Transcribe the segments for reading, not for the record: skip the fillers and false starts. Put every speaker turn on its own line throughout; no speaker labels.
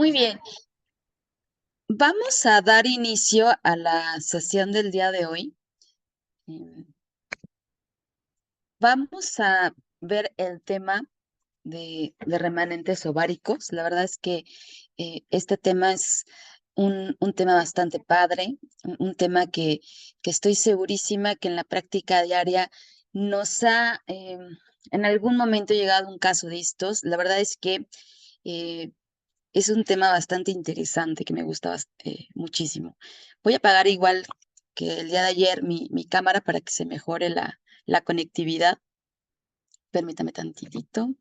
Muy bien, vamos a dar inicio a la sesión del día de hoy. Em, Vamos a ver el tema de remanentes ováricos. La verdad es que este tema es un tema bastante padre, un tema que estoy segurísima que en la práctica diaria nos ha en algún momento llegado un caso de estos. La verdad es que eh, es un tema bastante interesante que me gusta muchísimo. Voy a apagar igual que el día de ayer mi cámara para que se mejore la conectividad. Permítame tantitito.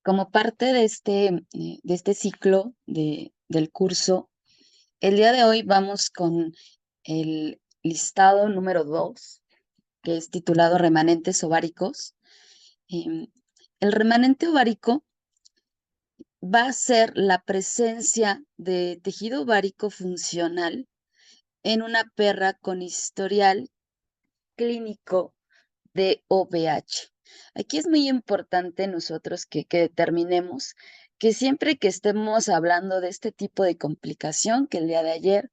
Como parte de este ciclo del curso, el día de hoy vamos con el listado número 2, que es titulado Remanentes ováricos. Em, el remanente ovárico va a ser la presencia de tejido ovárico funcional en una perra con historial clínico de OVH. Aquí es muy importante nosotros que determinemos que siempre que estemos hablando de este tipo de complicación, que el día de ayer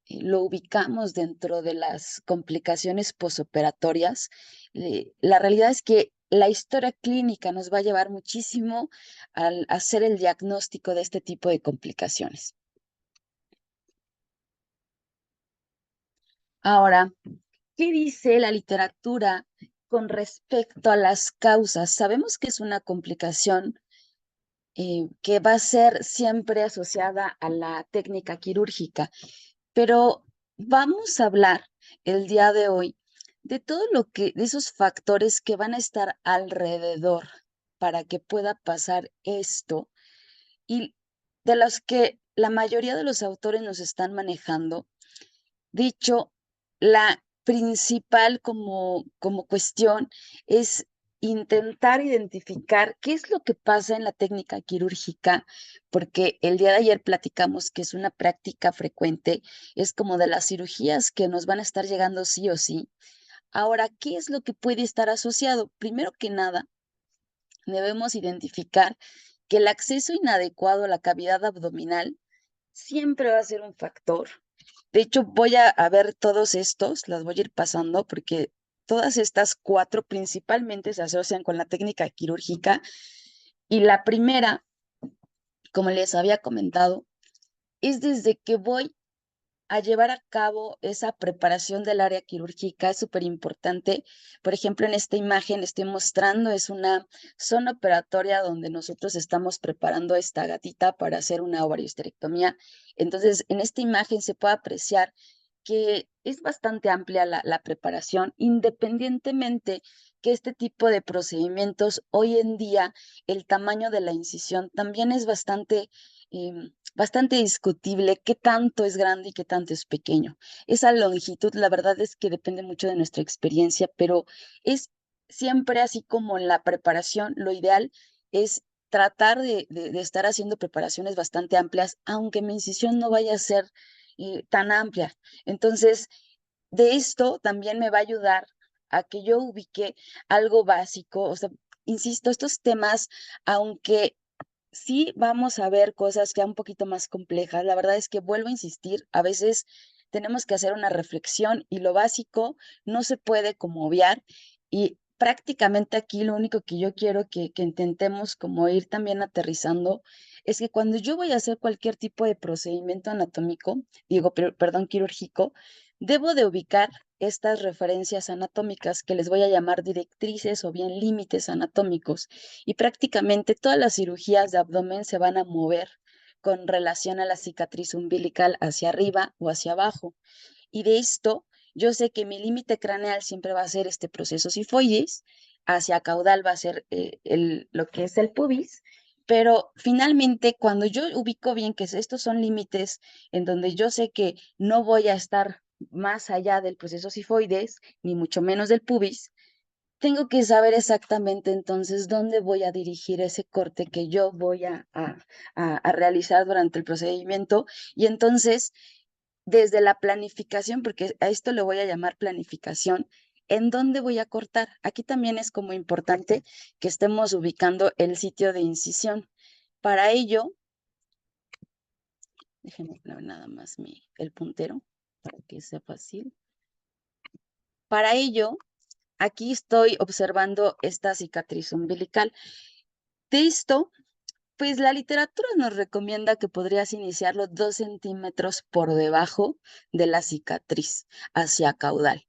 lo ubicamos dentro de las complicaciones posoperatorias, la realidad es que la historia clínica nos va a llevar muchísimo al hacer el diagnóstico de este tipo de complicaciones. Ahora, ¿qué dice la literatura con respecto a las causas? Sabemos que es una complicación que va a ser siempre asociada a la técnica quirúrgica, pero vamos a hablar el día de hoy de todo de esos factores que van a estar alrededor para que pueda pasar esto y de los que la mayoría de los autores nos están manejando. Dicho, la principal como cuestión es intentar identificar qué es lo que pasa en la técnica quirúrgica, porque el día de ayer platicamos que es una práctica frecuente, es como de las cirugías que nos van a estar llegando sí o sí. Ahora, ¿qué es lo que puede estar asociado? Primero que nada, debemos identificar que el acceso inadecuado a la cavidad abdominal siempre va a ser un factor. De hecho, voy a ver todos estos, las voy a ir pasando porque todas estas cuatro principalmente se asocian con la técnica quirúrgica. Y la primera, como les había comentado, es desde que voy a llevar a cabo esa preparación del área quirúrgica, es súper importante. Por ejemplo, en esta imagen estoy mostrando, es una zona operatoria donde nosotros estamos preparando a esta gatita para hacer una ovariohisterectomía. Entonces, en esta imagen se puede apreciar que es bastante amplia la preparación, independientemente que este tipo de procedimientos hoy en día, el tamaño de la incisión también es bastante discutible qué tanto es grande y qué tanto es pequeño. Esa longitud, la verdad es que depende mucho de nuestra experiencia, pero es siempre así como en la preparación, lo ideal es tratar de estar haciendo preparaciones bastante amplias, aunque mi incisión no vaya a ser tan amplia. Entonces, de esto también me va a ayudar a que yo ubique algo básico, o sea, insisto, estos temas, aunque sí vamos a ver cosas ya un poquito más complejas. La verdad es que vuelvo a insistir, a veces tenemos que hacer una reflexión y lo básico no se puede como obviar y prácticamente aquí lo único que yo quiero que intentemos como ir también aterrizando es que cuando yo voy a hacer cualquier tipo de procedimiento anatómico, perdón, quirúrgico, debo de ubicar estas referencias anatómicas que les voy a llamar directrices o bien límites anatómicos y prácticamente todas las cirugías de abdomen se van a mover con relación a la cicatriz umbilical hacia arriba o hacia abajo. Y de esto, yo sé que mi límite craneal siempre va a ser este proceso sifoides, hacia caudal va a ser lo que es el pubis, pero finalmente cuando yo ubico bien que estos son límites en donde yo sé que no voy a estar más allá del proceso sifoides, ni mucho menos del pubis, tengo que saber exactamente entonces dónde voy a dirigir ese corte que yo voy a realizar durante el procedimiento. Y entonces, desde la planificación, porque a esto le voy a llamar planificación, ¿en dónde voy a cortar? Aquí también es como importante que estemos ubicando el sitio de incisión. Para ello, déjenme poner nada más el puntero para que sea fácil. Para ello, aquí estoy observando esta cicatriz umbilical. De esto, pues la literatura nos recomienda que podrías iniciarlo 2 centímetros por debajo de la cicatriz hacia caudal.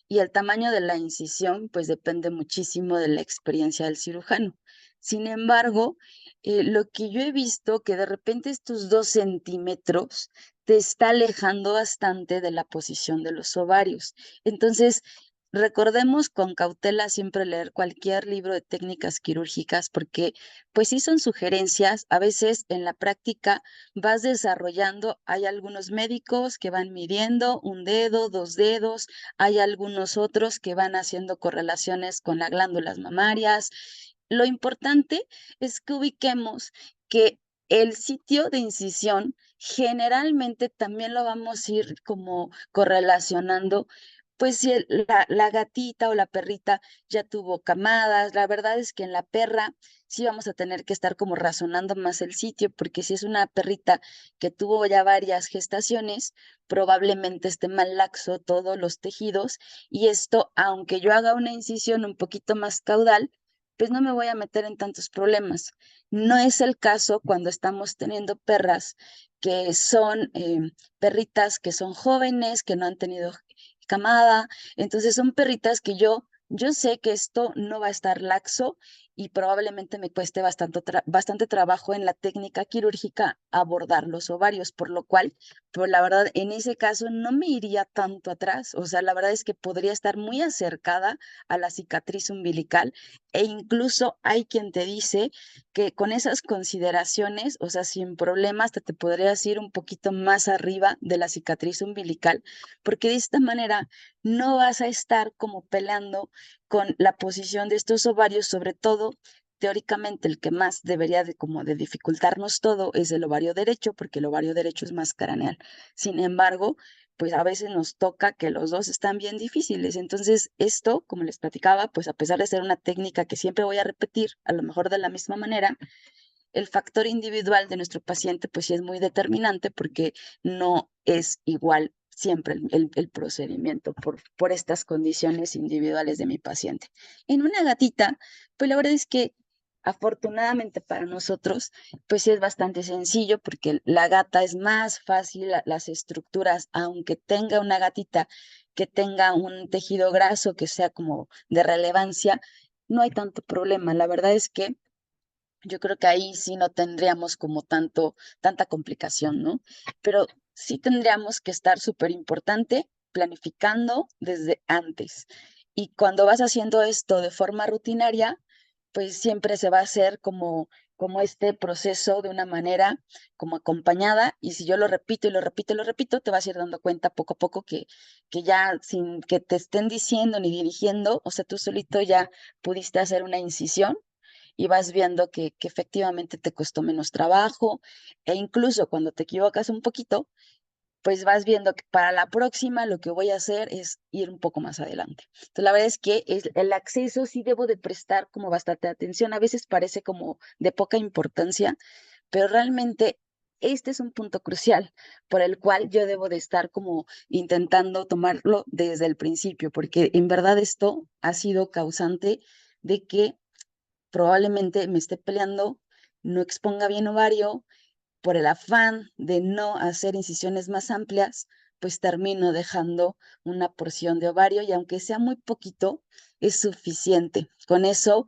Y el tamaño de la incisión, pues depende muchísimo de la experiencia del cirujano. Sin embargo, lo que yo he visto que de repente estos 2 centímetros te está alejando bastante de la posición de los ovarios. Entonces, recordemos con cautela siempre leer cualquier libro de técnicas quirúrgicas porque pues sí son sugerencias, a veces en la práctica vas desarrollando, hay algunos médicos que van midiendo un dedo, 2 dedos, hay algunos otros que van haciendo correlaciones con las glándulas mamarias. Lo importante es que ubiquemos que el sitio de incisión generalmente también lo vamos a ir como correlacionando pues si la gatita o la perrita ya tuvo camadas, la verdad es que en la perra sí vamos a tener que estar como razonando más el sitio, porque si es una perrita que tuvo ya varias gestaciones, probablemente esté mal laxo todos los tejidos y esto, aunque yo haga una incisión un poquito más caudal, pues no me voy a meter en tantos problemas. No es el caso cuando estamos teniendo perras que son perritas que son jóvenes, que no han tenido camada. Entonces son perritas que yo sé que esto no va a estar laxo y probablemente me cueste bastante trabajo en la técnica quirúrgica abordar los ovarios, por lo cual, pues la verdad, en ese caso no me iría tanto atrás. O sea, la verdad es que podría estar muy acercada a la cicatriz umbilical e incluso hay quien te dice que con esas consideraciones, o sea, sin problemas, te podrías ir un poquito más arriba de la cicatriz umbilical porque de esta manera no vas a estar como peleando con la posición de estos ovarios, sobre todo teóricamente el que más debería de como de dificultarnos todo es el ovario derecho, porque el ovario derecho es más craneal. Sin embargo, pues a veces nos toca que los dos están bien difíciles. Entonces, esto, como les platicaba, pues a pesar de ser una técnica que siempre voy a repetir, a lo mejor de la misma manera, el factor individual de nuestro paciente, pues sí es muy determinante porque no es igual siempre el procedimiento por estas condiciones individuales de mi paciente. En una gatita, pues la verdad es que afortunadamente para nosotros, pues sí es bastante sencillo porque la gata es más fácil, las estructuras, aunque tenga una gatita que tenga un tejido graso que sea como de relevancia, no hay tanto problema. La verdad es que yo creo que ahí sí no tendríamos como tanta complicación, ¿no? Pero sí tendríamos que estar súper importante planificando desde antes. Y cuando vas haciendo esto de forma rutinaria, pues siempre se va a hacer como este proceso de una manera como acompañada. Y si yo lo repito y lo repito y lo repito, te vas a ir dando cuenta poco a poco que ya sin que te estén diciendo ni dirigiendo, o sea, tú solito ya pudiste hacer una incisión y vas viendo que efectivamente te costó menos trabajo e incluso cuando te equivocas un poquito, pues vas viendo que para la próxima lo que voy a hacer es ir un poco más adelante. Entonces, la verdad es que el acceso sí debo de prestar como bastante atención. A veces parece como de poca importancia, pero realmente este es un punto crucial por el cual yo debo de estar como intentando tomarlo desde el principio, porque en verdad esto ha sido causante de que probablemente me esté peleando, no exponga bien ovario, por el afán de no hacer incisiones más amplias, pues termino dejando una porción de ovario y aunque sea muy poquito, es suficiente. Con eso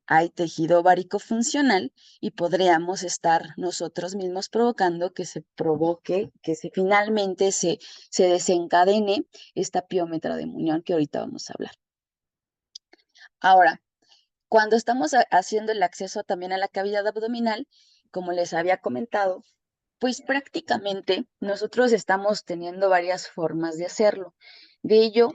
hay tejido ovárico funcional y podríamos estar nosotros mismos provocando que se provoque, que se finalmente se desencadene esta piómetra de muñón que ahorita vamos a hablar. Ahora, cuando estamos haciendo el acceso también a la cavidad abdominal, como les había comentado, Pues prácticamente nosotros estamos teniendo varias formas de hacerlo. De ello,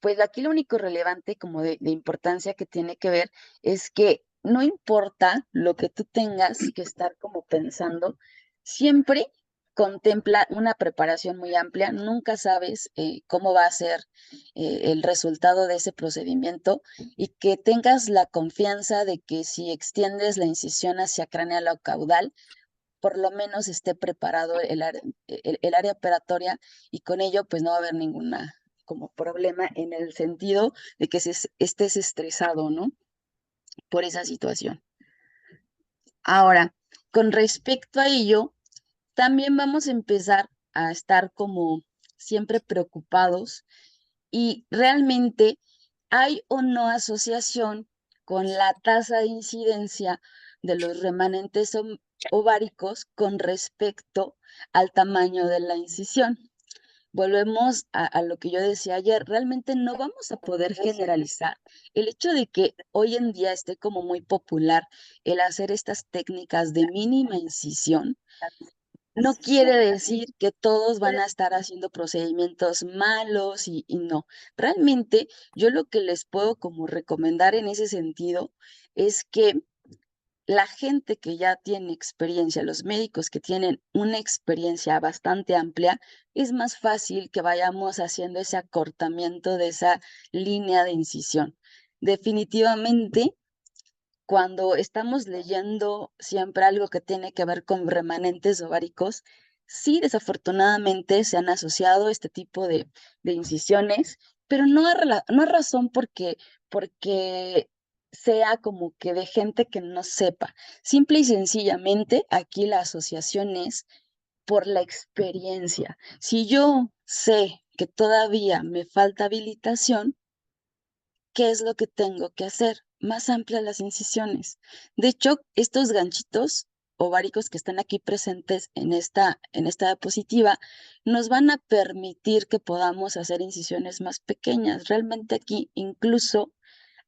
pues aquí lo único relevante como de importancia que tiene que ver es que no importa lo que tú tengas que estar como pensando, siempre contempla una preparación muy amplia, nunca sabes cómo va a ser el resultado de ese procedimiento y que tengas la confianza de que si extiendes la incisión hacia craneal o caudal, por lo menos esté preparado el área operatoria y con ello pues no va a haber ninguna como problema en el sentido de que estés estresado, ¿no? Por esa situación. Ahora, con respecto a ello, también vamos a empezar a estar como siempre preocupados y realmente hay o no asociación con la tasa de incidencia de los remanentes ováricos con respecto al tamaño de la incisión. Volvemos a lo que yo decía ayer, realmente no vamos a poder generalizar. El hecho de que hoy en día esté como muy popular el hacer estas técnicas de mínima incisión, no quiere decir que todos van a estar haciendo procedimientos malos y no. Realmente yo lo que les puedo como recomendar en ese sentido es que la gente que ya tiene experiencia, los médicos que tienen una experiencia bastante amplia, es más fácil que vayamos haciendo ese acortamiento de esa línea de incisión. Definitivamente cuando estamos leyendo siempre algo que tiene que ver con remanentes ováricos, sí, desafortunadamente se han asociado este tipo de incisiones, pero no a razón porque sea como que de gente que no sepa. Simple y sencillamente, aquí la asociación es por la experiencia. Si yo sé que todavía me falta habilitación, ¿qué es lo que tengo que hacer? Más amplias las incisiones. De hecho, estos ganchitos ováricos que están aquí presentes en esta diapositiva nos van a permitir que podamos hacer incisiones más pequeñas. Realmente aquí incluso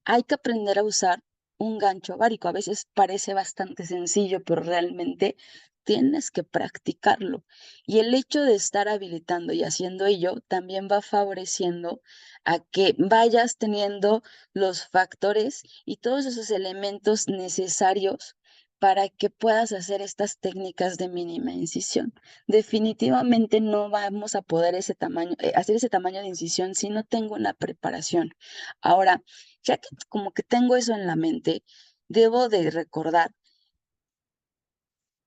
hay que aprender a usar un gancho ovárico. A veces parece bastante sencillo, pero realmente tienes que practicarlo. Y el hecho de estar habilitando y haciendo ello también va favoreciendo a que vayas teniendo los factores y todos esos elementos necesarios para que puedas hacer estas técnicas de mínima incisión. Definitivamente no vamos a poder hacer ese tamaño de incisión si no tengo una preparación. Ahora, ya que como que tengo eso en la mente, debo de recordar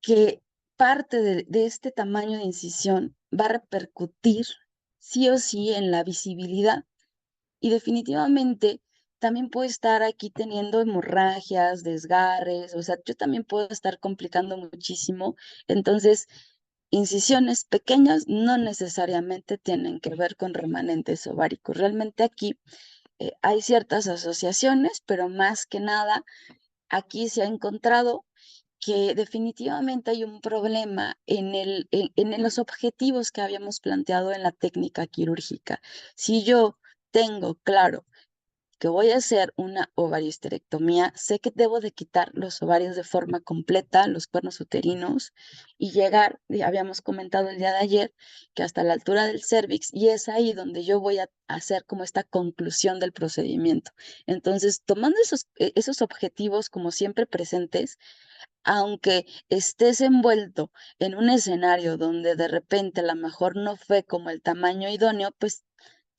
que parte de este tamaño de incisión va a repercutir sí o sí en la visibilidad y definitivamente también puedo estar aquí teniendo hemorragias, desgarres, o sea, yo también puedo estar complicando muchísimo. Entonces, incisiones pequeñas no necesariamente tienen que ver con remanentes ováricos. Realmente aquí hay ciertas asociaciones, pero más que nada aquí se ha encontrado que definitivamente hay un problema en los objetivos que habíamos planteado en la técnica quirúrgica. Si yo tengo claro que voy a hacer una ovariohisterectomía, sé que debo de quitar los ovarios de forma completa, los cuernos uterinos, y llegar, habíamos comentado el día de ayer, que hasta la altura del cérvix, y es ahí donde yo voy a hacer como esta conclusión del procedimiento. Entonces, tomando esos objetivos como siempre presentes, aunque estés envuelto en un escenario donde de repente a lo mejor no fue como el tamaño idóneo, pues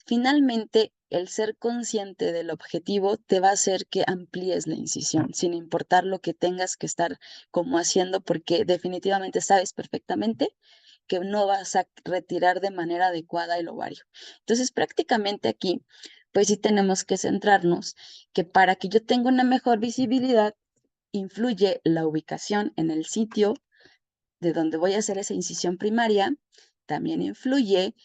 finalmente, el ser consciente del objetivo te va a hacer que amplíes la incisión, sin importar lo que tengas que estar como haciendo, porque definitivamente sabes perfectamente que no vas a retirar de manera adecuada el ovario. Entonces, prácticamente aquí, pues sí tenemos que centrarnos que para que yo tenga una mejor visibilidad, influye la ubicación en el sitio de donde voy a hacer esa incisión primaria, también influye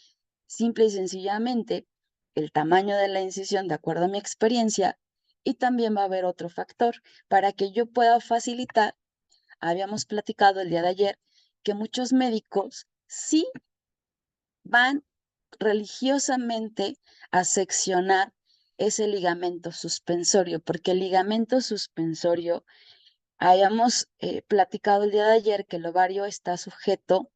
simple y sencillamente el tamaño de la incisión de acuerdo a mi experiencia y también va a haber otro factor para que yo pueda facilitar. Habíamos platicado el día de ayer que muchos médicos sí van religiosamente a seccionar ese ligamento suspensorio, porque el ligamento suspensorio, habíamos platicado el día de ayer que el ovario está sujeto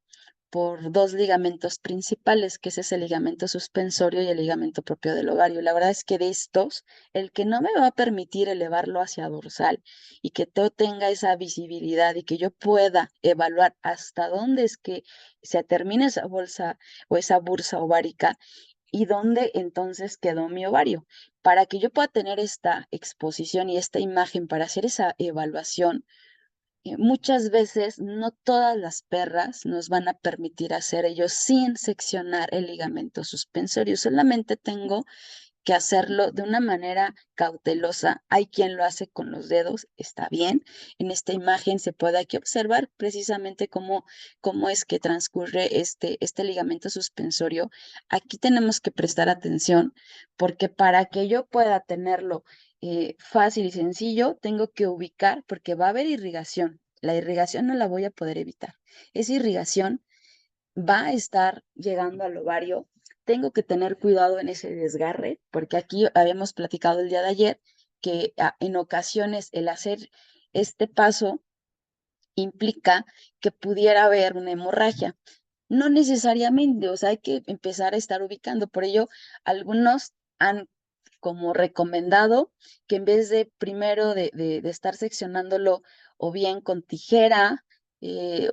por dos ligamentos principales, que ese es el ligamento suspensorio y el ligamento propio del ovario. La verdad es que de estos, el que no me va a permitir elevarlo hacia dorsal y que todo tenga esa visibilidad y que yo pueda evaluar hasta dónde es que se termina esa bolsa o esa bursa ovárica y dónde entonces quedó mi ovario. Para que yo pueda tener esta exposición y esta imagen para hacer esa evaluación, muchas veces no todas las perras nos van a permitir hacer ello sin seccionar el ligamento suspensorio. Solamente tengo que hacerlo de una manera cautelosa. Hay quien lo hace con los dedos, está bien. En esta imagen se puede aquí observar precisamente cómo es que transcurre este ligamento suspensorio. Aquí tenemos que prestar atención porque para que yo pueda tenerlo fácil y sencillo, tengo que ubicar porque va a haber irrigación. La irrigación no la voy a poder evitar. Esa irrigación va a estar llegando al ovario. Tengo que tener cuidado en ese desgarre, porque aquí habíamos platicado el día de ayer que en ocasiones el hacer este paso implica que pudiera haber una hemorragia. No necesariamente, o sea, hay que empezar a estar ubicando. Por ello, algunos han como recomendado que en vez de primero de estar seccionándolo o bien con tijera,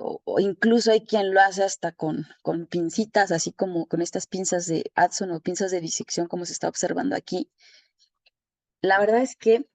o incluso hay quien lo hace hasta con pincitas, así como con estas pinzas de Adson o pinzas de disección, como se está observando aquí. La verdad es que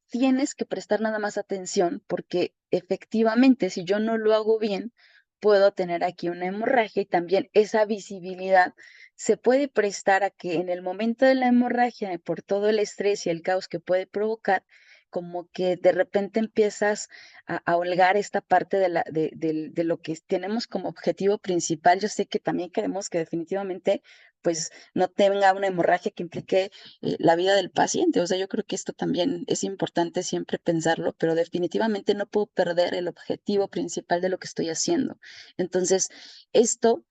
tienes que prestar nada más atención porque efectivamente si yo no lo hago bien, puedo tener aquí una hemorragia y también esa visibilidad se puede prestar a que en el momento de la hemorragia, por todo el estrés y el caos que puede provocar, como que de repente empiezas a holgar esta parte de lo que tenemos como objetivo principal. Yo sé que también queremos que definitivamente pues no tenga una hemorragia que implique la vida del paciente. O sea, yo creo que esto también es importante siempre pensarlo, pero definitivamente no puedo perder el objetivo principal de lo que estoy haciendo. Entonces, esto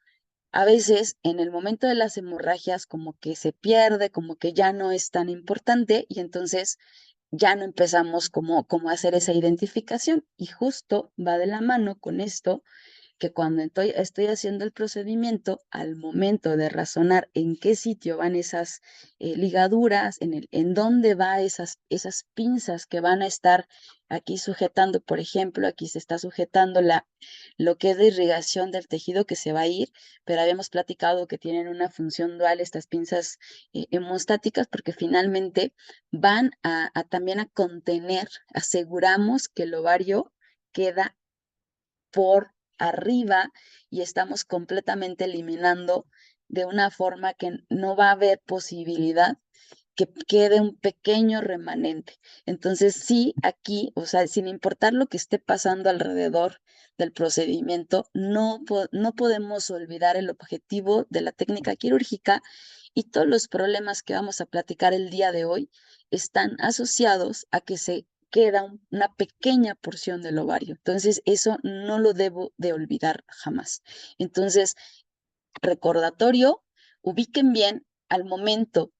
a veces en el momento de las hemorragias como que se pierde, como que ya no es tan importante y entonces ya no empezamos como a hacer esa identificación y justo va de la mano con esto que cuando estoy haciendo el procedimiento, al momento de razonar en qué sitio van esas ligaduras, en dónde va esas pinzas que van a estar aquí sujetando, por ejemplo, aquí se está sujetando lo que es de irrigación del tejido que se va a ir, pero habíamos platicado que tienen una función dual estas pinzas hemostáticas porque finalmente van también a contener, aseguramos que el ovario queda por arriba y estamos completamente eliminando de una forma que no va a haber posibilidad que quede un pequeño remanente. Entonces, sí, aquí, o sea, sin importar lo que esté pasando alrededor del procedimiento, no podemos olvidar el objetivo de la técnica quirúrgica y todos los problemas que vamos a platicar el día de hoy están asociados a que se queda una pequeña porción del ovario. Entonces, eso no lo debo de olvidar jamás. Entonces, recordatorio, ubiquen bien al momento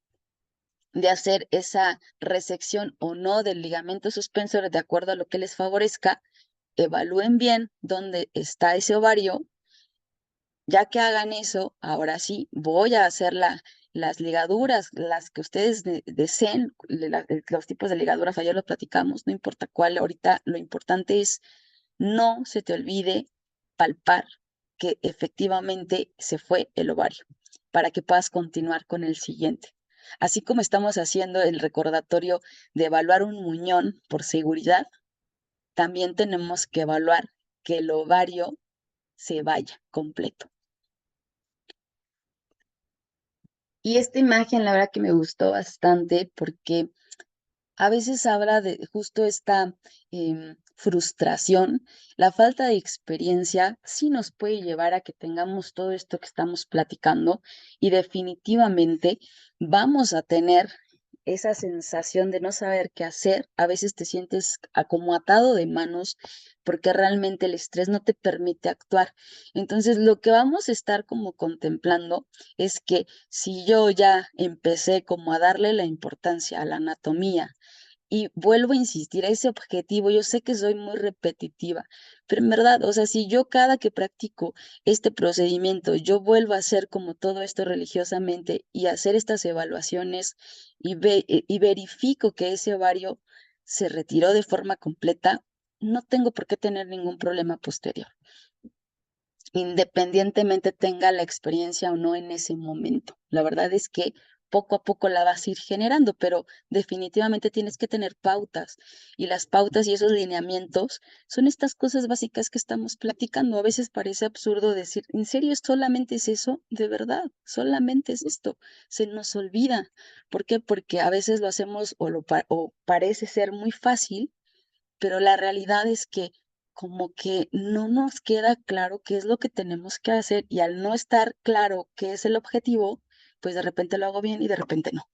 de hacer esa resección o no del ligamento suspensor de acuerdo a lo que les favorezca, evalúen bien dónde está ese ovario. Ya que hagan eso, ahora sí, voy a hacer las ligaduras, las que ustedes deseen, los tipos de ligaduras, ayer los platicamos, no importa cuál, ahorita lo importante es no se te olvide palpar que efectivamente se fue el ovario para que puedas continuar con el siguiente. Así como estamos haciendo el recordatorio de evaluar un muñón por seguridad, también tenemos que evaluar que el ovario se vaya completo. Y esta imagen, la verdad que me gustó bastante porque a veces habla de justo esta frustración, la falta de experiencia sí nos puede llevar a que tengamos todo esto que estamos platicando y definitivamente vamos a tener esa sensación de no saber qué hacer. A veces te sientes como atado de manos porque realmente el estrés no te permite actuar. Entonces, lo que vamos a estar como contemplando es que si yo ya empecé como a darle la importancia a la anatomía, Y vuelvo a insistir, ese objetivo, yo sé que soy muy repetitiva, pero en verdad, o sea, si yo cada que practico este procedimiento, yo vuelvo a hacer como todo esto religiosamente y hacer estas evaluaciones y verifico que ese ovario se retiró de forma completa, no tengo por qué tener ningún problema posterior, independientemente tenga la experiencia o no en ese momento. La verdad es que poco a poco la vas a ir generando, pero definitivamente tienes que tener pautas y las pautas y esos lineamientos son estas cosas básicas que estamos platicando. A veces parece absurdo decir, ¿en serio solamente es eso? De verdad, solamente es esto. Se nos olvida. ¿Por qué? Porque a veces lo hacemos o parece ser muy fácil, pero la realidad es que como que no nos queda claro qué es lo que tenemos que hacer y al no estar claro qué es el objetivo, pues de repente lo hago bien y de repente no.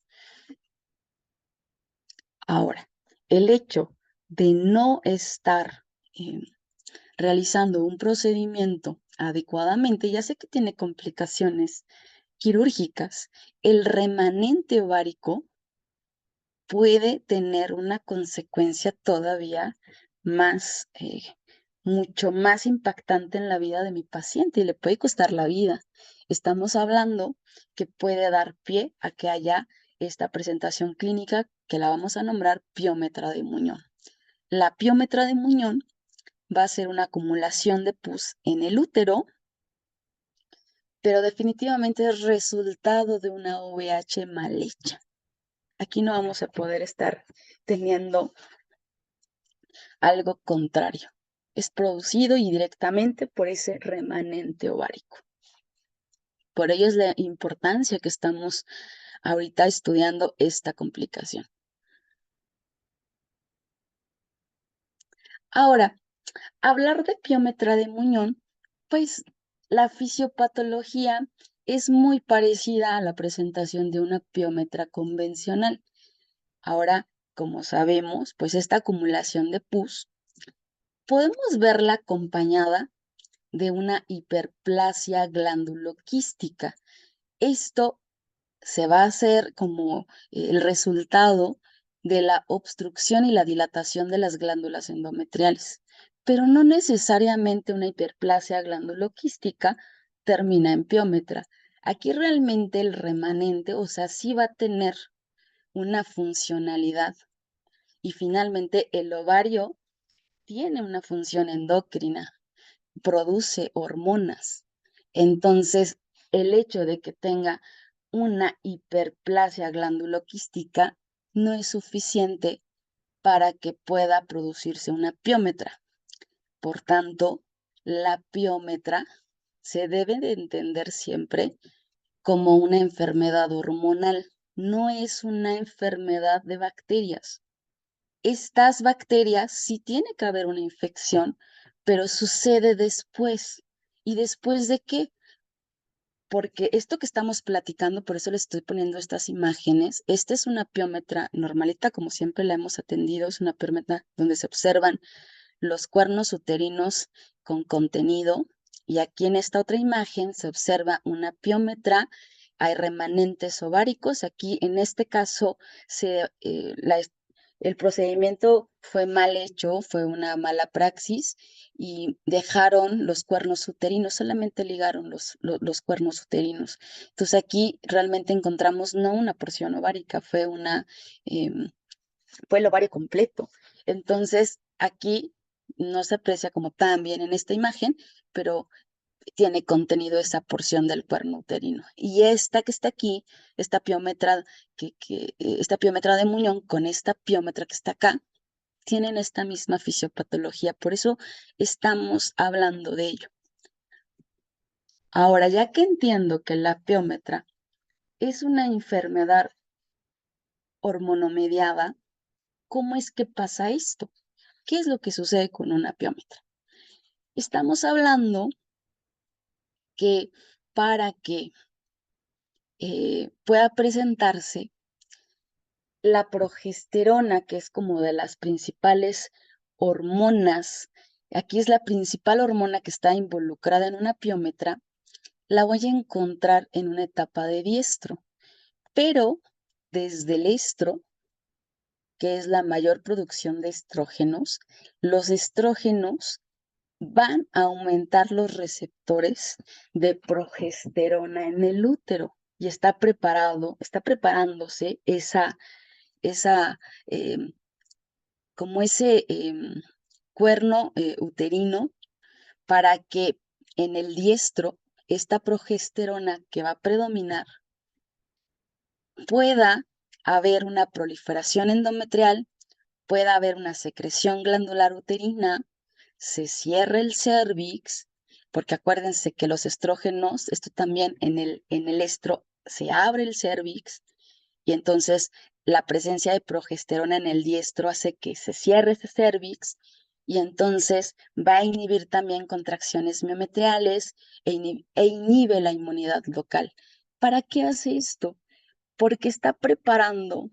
Ahora, el hecho de no estar realizando un procedimiento adecuadamente, ya sé que tiene complicaciones quirúrgicas, el remanente ovárico puede tener una consecuencia todavía más, mucho más impactante en la vida de mi paciente y le puede costar la vida. Estamos hablando que puede dar pie a que haya esta presentación clínica que la vamos a nombrar piómetra de muñón. La piómetra de muñón va a ser una acumulación de pus en el útero, pero definitivamente es resultado de una OVH mal hecha. Aquí no vamos a poder estar teniendo algo contrario. Es producido y directamente por ese remanente ovárico. Por ello es la importancia que estamos ahorita estudiando esta complicación. Ahora, hablar de piómetra de muñón, pues la fisiopatología es muy parecida a la presentación de una piómetra convencional. Ahora, como sabemos, pues esta acumulación de pus podemos verla acompañada de una hiperplasia glanduloquística. Esto se va a hacer como el resultado de la obstrucción y la dilatación de las glándulas endometriales, pero no necesariamente una hiperplasia glanduloquística termina en piómetra. Aquí realmente el remanente, o sea, sí va a tener una funcionalidad y finalmente el ovario tiene una función endocrina, produce hormonas. Entonces, el hecho de que tenga una hiperplasia glanduloquística no es suficiente para que pueda producirse una piómetra. Por tanto, la piómetra se debe de entender siempre como una enfermedad hormonal, no es una enfermedad de bacterias. Estas bacterias sí tiene que haber una infección, pero sucede después. ¿Y después de qué? Porque esto que estamos platicando, por eso le estoy poniendo estas imágenes, esta es una piómetra normalita, como siempre la hemos atendido, es una piómetra donde se observan los cuernos uterinos con contenido, y aquí en esta otra imagen se observa una piómetra, hay remanentes ováricos, aquí en este caso el procedimiento fue mal hecho, fue una mala praxis y dejaron los cuernos uterinos, solamente ligaron los cuernos uterinos. Entonces aquí realmente encontramos no una porción ovárica, em, fue el ovario completo. Entonces aquí no se aprecia como tan bien en esta imagen, pero tiene contenido esa porción del cuerno uterino. Y esta que está aquí, esta piómetra, esta piómetra de muñón con esta piómetra que está acá, tienen esta misma fisiopatología. Por eso estamos hablando de ello. Ahora, ya que entiendo que la piómetra es una enfermedad hormonomediada, ¿cómo es que pasa esto? ¿Qué es lo que sucede con una piómetra? Estamos hablando que para que pueda presentarse la progesterona, que es como de las principales hormonas, aquí es la principal hormona que está involucrada en una piómetra, la voy a encontrar en una etapa de diestro, pero desde el estro que es la mayor producción de estrógenos, los estrógenos van a aumentar los receptores de progesterona en el útero y está preparándose esa como ese cuerno uterino para que en el diestro esta progesterona que va a predominar pueda haber una proliferación endometrial, pueda haber una secreción glandular uterina, se cierre el cérvix, porque acuérdense que los estrógenos, esto también en el estro, se abre el cérvix y entonces la presencia de progesterona en el diestro hace que se cierre ese cérvix y entonces va a inhibir también contracciones miometriales e inhibe la inmunidad local. ¿Para qué hace esto? Porque está preparando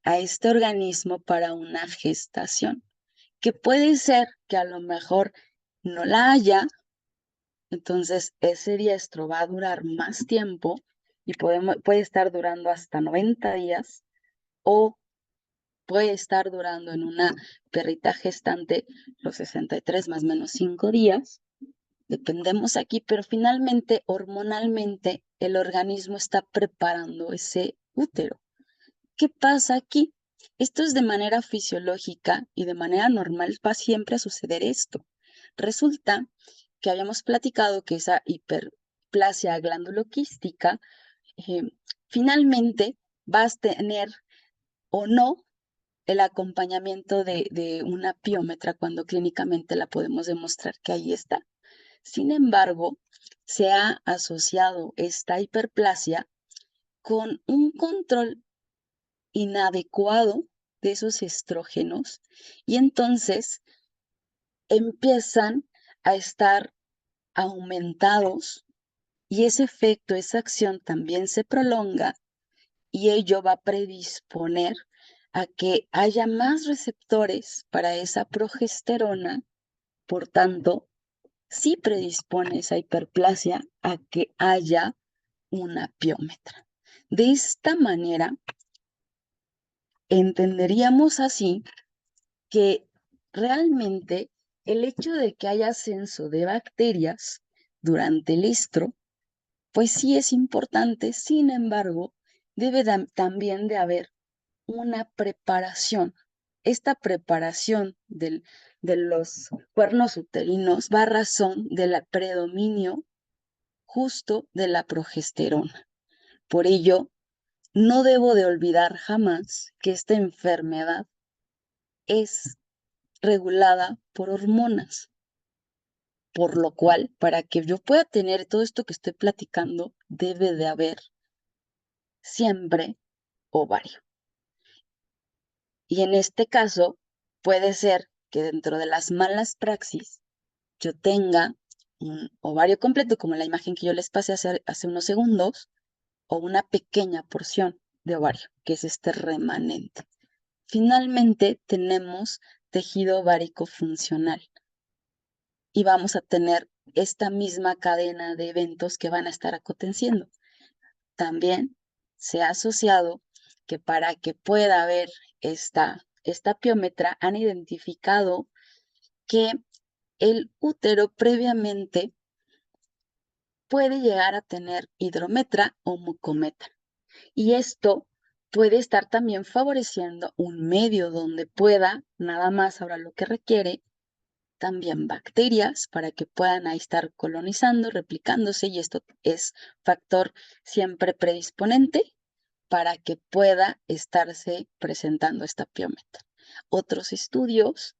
a este organismo para una gestación, que puede ser que a lo mejor no la haya, entonces ese diestro va a durar más tiempo y puede estar durando hasta 90 días o puede estar durando en una perrita gestante los 63 más menos 5 días. Dependemos aquí, pero finalmente hormonalmente el organismo está preparando ese útero. ¿Qué pasa aquí? Esto es de manera fisiológica y de manera normal va siempre a suceder esto. Resulta que habíamos platicado que esa hiperplasia glanduloquística eh, finalmente vas a tener o no el acompañamiento de una piómetra cuando clínicamente la podemos demostrar que ahí está. Sin embargo, se ha asociado esta hiperplasia con un control inadecuado de esos estrógenos y entonces empiezan a estar aumentados y ese efecto, esa acción también se prolonga y ello va a predisponer a que haya más receptores para esa progesterona, por tanto, sí predispone esa hiperplasia a que haya una piómetra. De esta manera, entenderíamos así que realmente el hecho de que haya ascenso de bacterias durante el estro, pues sí es importante, sin embargo, debe también de haber una preparación. Esta preparación de los cuernos uterinos va a razón del predominio justo de la progesterona. Por ello, no debo de olvidar jamás que esta enfermedad es regulada por hormonas, por lo cual, para que yo pueda tener todo esto que estoy platicando, debe de haber siempre ovario. Y en este caso, puede ser que dentro de las malas praxis yo tenga un ovario completo, como la imagen que yo les pasé hace unos segundos, o una pequeña porción de ovario, que es este remanente. Finalmente, tenemos tejido ovárico funcional y vamos a tener esta misma cadena de eventos que van a estar aconteciendo. También se ha asociado que para que pueda haber esta piómetra, han identificado que el útero previamente puede llegar a tener hidrometra o mucometra. Y esto puede estar también favoreciendo un medio donde pueda, nada más ahora lo que requiere, también bacterias para que puedan ahí estar colonizando, replicándose, y esto es factor siempre predisponente para que pueda estarse presentando esta piómetra. Otros estudios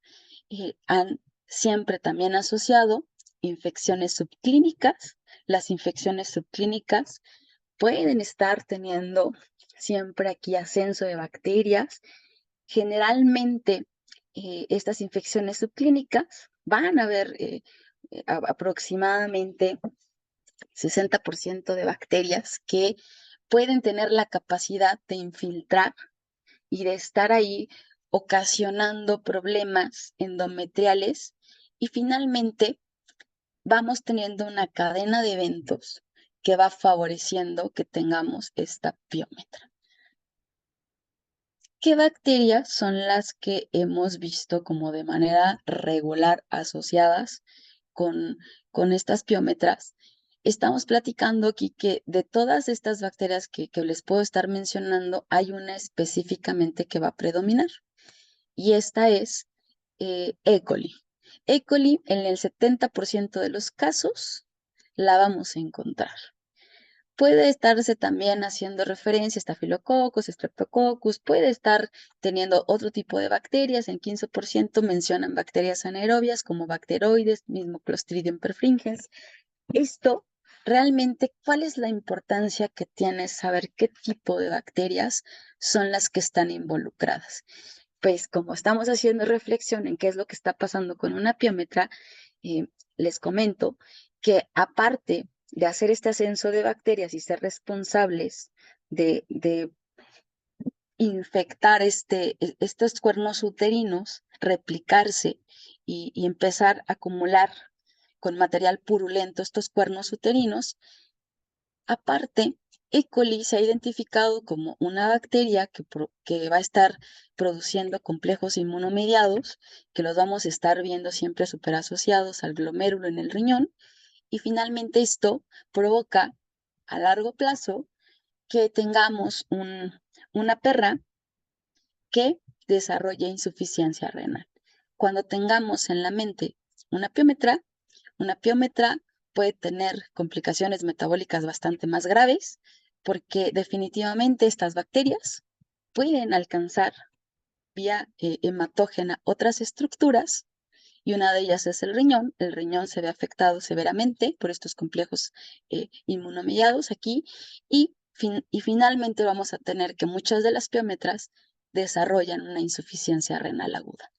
han siempre también asociado infecciones subclínicas. Las infecciones subclínicas pueden estar teniendo siempre aquí ascenso de bacterias. Generalmente, estas infecciones subclínicas van a haber aproximadamente 60% de bacterias que pueden tener la capacidad de infiltrar y de estar ahí ocasionando problemas endometriales y finalmente vamos teniendo una cadena de eventos que va favoreciendo que tengamos esta piómetra. ¿Qué bacterias son las que hemos visto como de manera regular asociadas con, con estas piómetras? Estamos platicando aquí que de todas estas bacterias que les puedo estar mencionando, hay una específicamente que va a predominar y esta es E. coli. E. coli en el 70% de los casos la vamos a encontrar. Puede estarse también haciendo referencia a Staphylococcus, Streptococcus, puede estar teniendo otro tipo de bacterias. En 15% mencionan bacterias anaerobias como bacteroides, mismo Clostridium perfringens. Esto realmente, ¿cuál es la importancia que tiene saber qué tipo de bacterias son las que están involucradas? Pues como estamos haciendo reflexión en qué es lo que está pasando con una piómetra, eh, les comento que aparte de hacer este ascenso de bacterias y ser responsables de infectar estos cuernos uterinos, replicarse y empezar a acumular con material purulento estos cuernos uterinos, aparte, E. coli se ha identificado como una bacteria que va a estar produciendo complejos inmunomediados, que los vamos a estar viendo siempre súper asociados al glomérulo en el riñón, y finalmente esto provoca a largo plazo que tengamos una perra que desarrolle insuficiencia renal. Cuando tengamos en la mente una una piómetra puede tener complicaciones metabólicas bastante más graves porque definitivamente estas bacterias pueden alcanzar vía hematógena otras estructuras y una de ellas es el riñón. El riñón se ve afectado severamente por estos complejos inmunomediados aquí y finalmente vamos a tener que muchas de las piómetras desarrollan una insuficiencia renal aguda.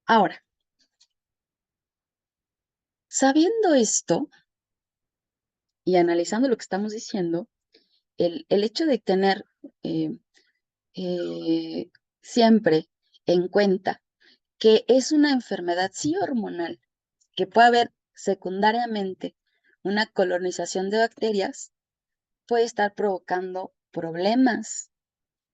Ahora, sabiendo esto y analizando lo que estamos diciendo, el hecho de tener eh, eh, siempre en cuenta que es una enfermedad sí hormonal, que puede haber secundariamente una colonización de bacterias, puede estar provocando problemas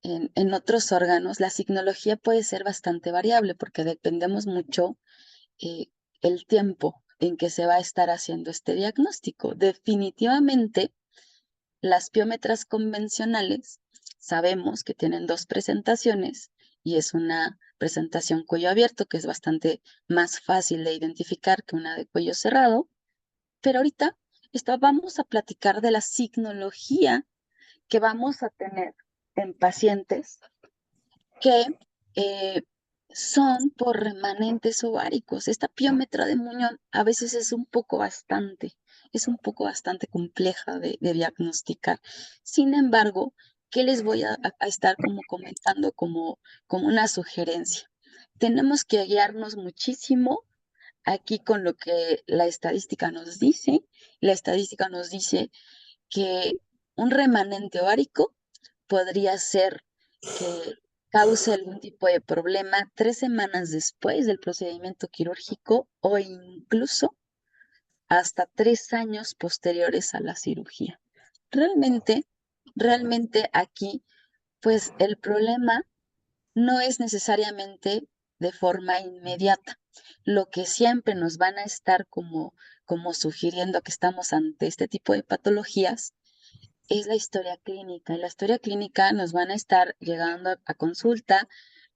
en otros órganos. La signología puede ser bastante variable porque dependemos mucho eh, el tiempo en que se va a estar haciendo este diagnóstico. Definitivamente, las piómetras convencionales sabemos que tienen dos presentaciones y es una presentación cuello abierto, que es bastante más fácil de identificar que una de cuello cerrado, pero ahorita vamos a platicar de la signología que vamos a tener en pacientes que eh, son por remanentes ováricos. Esta piómetra de Muñón a veces es un poco bastante compleja de diagnosticar. Sin embargo, ¿qué les voy a estar como comentando como una sugerencia? Tenemos que guiarnos muchísimo aquí con lo que la estadística nos dice. La estadística nos dice que un remanente ovárico podría ser que cause algún tipo de problema 3 semanas después del procedimiento quirúrgico o incluso hasta 3 años posteriores a la cirugía. Realmente, realmente aquí, pues el problema no es necesariamente de forma inmediata. Lo que siempre nos van a estar como sugiriendo que estamos ante este tipo de patologías es la historia clínica. En la historia clínica nos van a estar llegando a consulta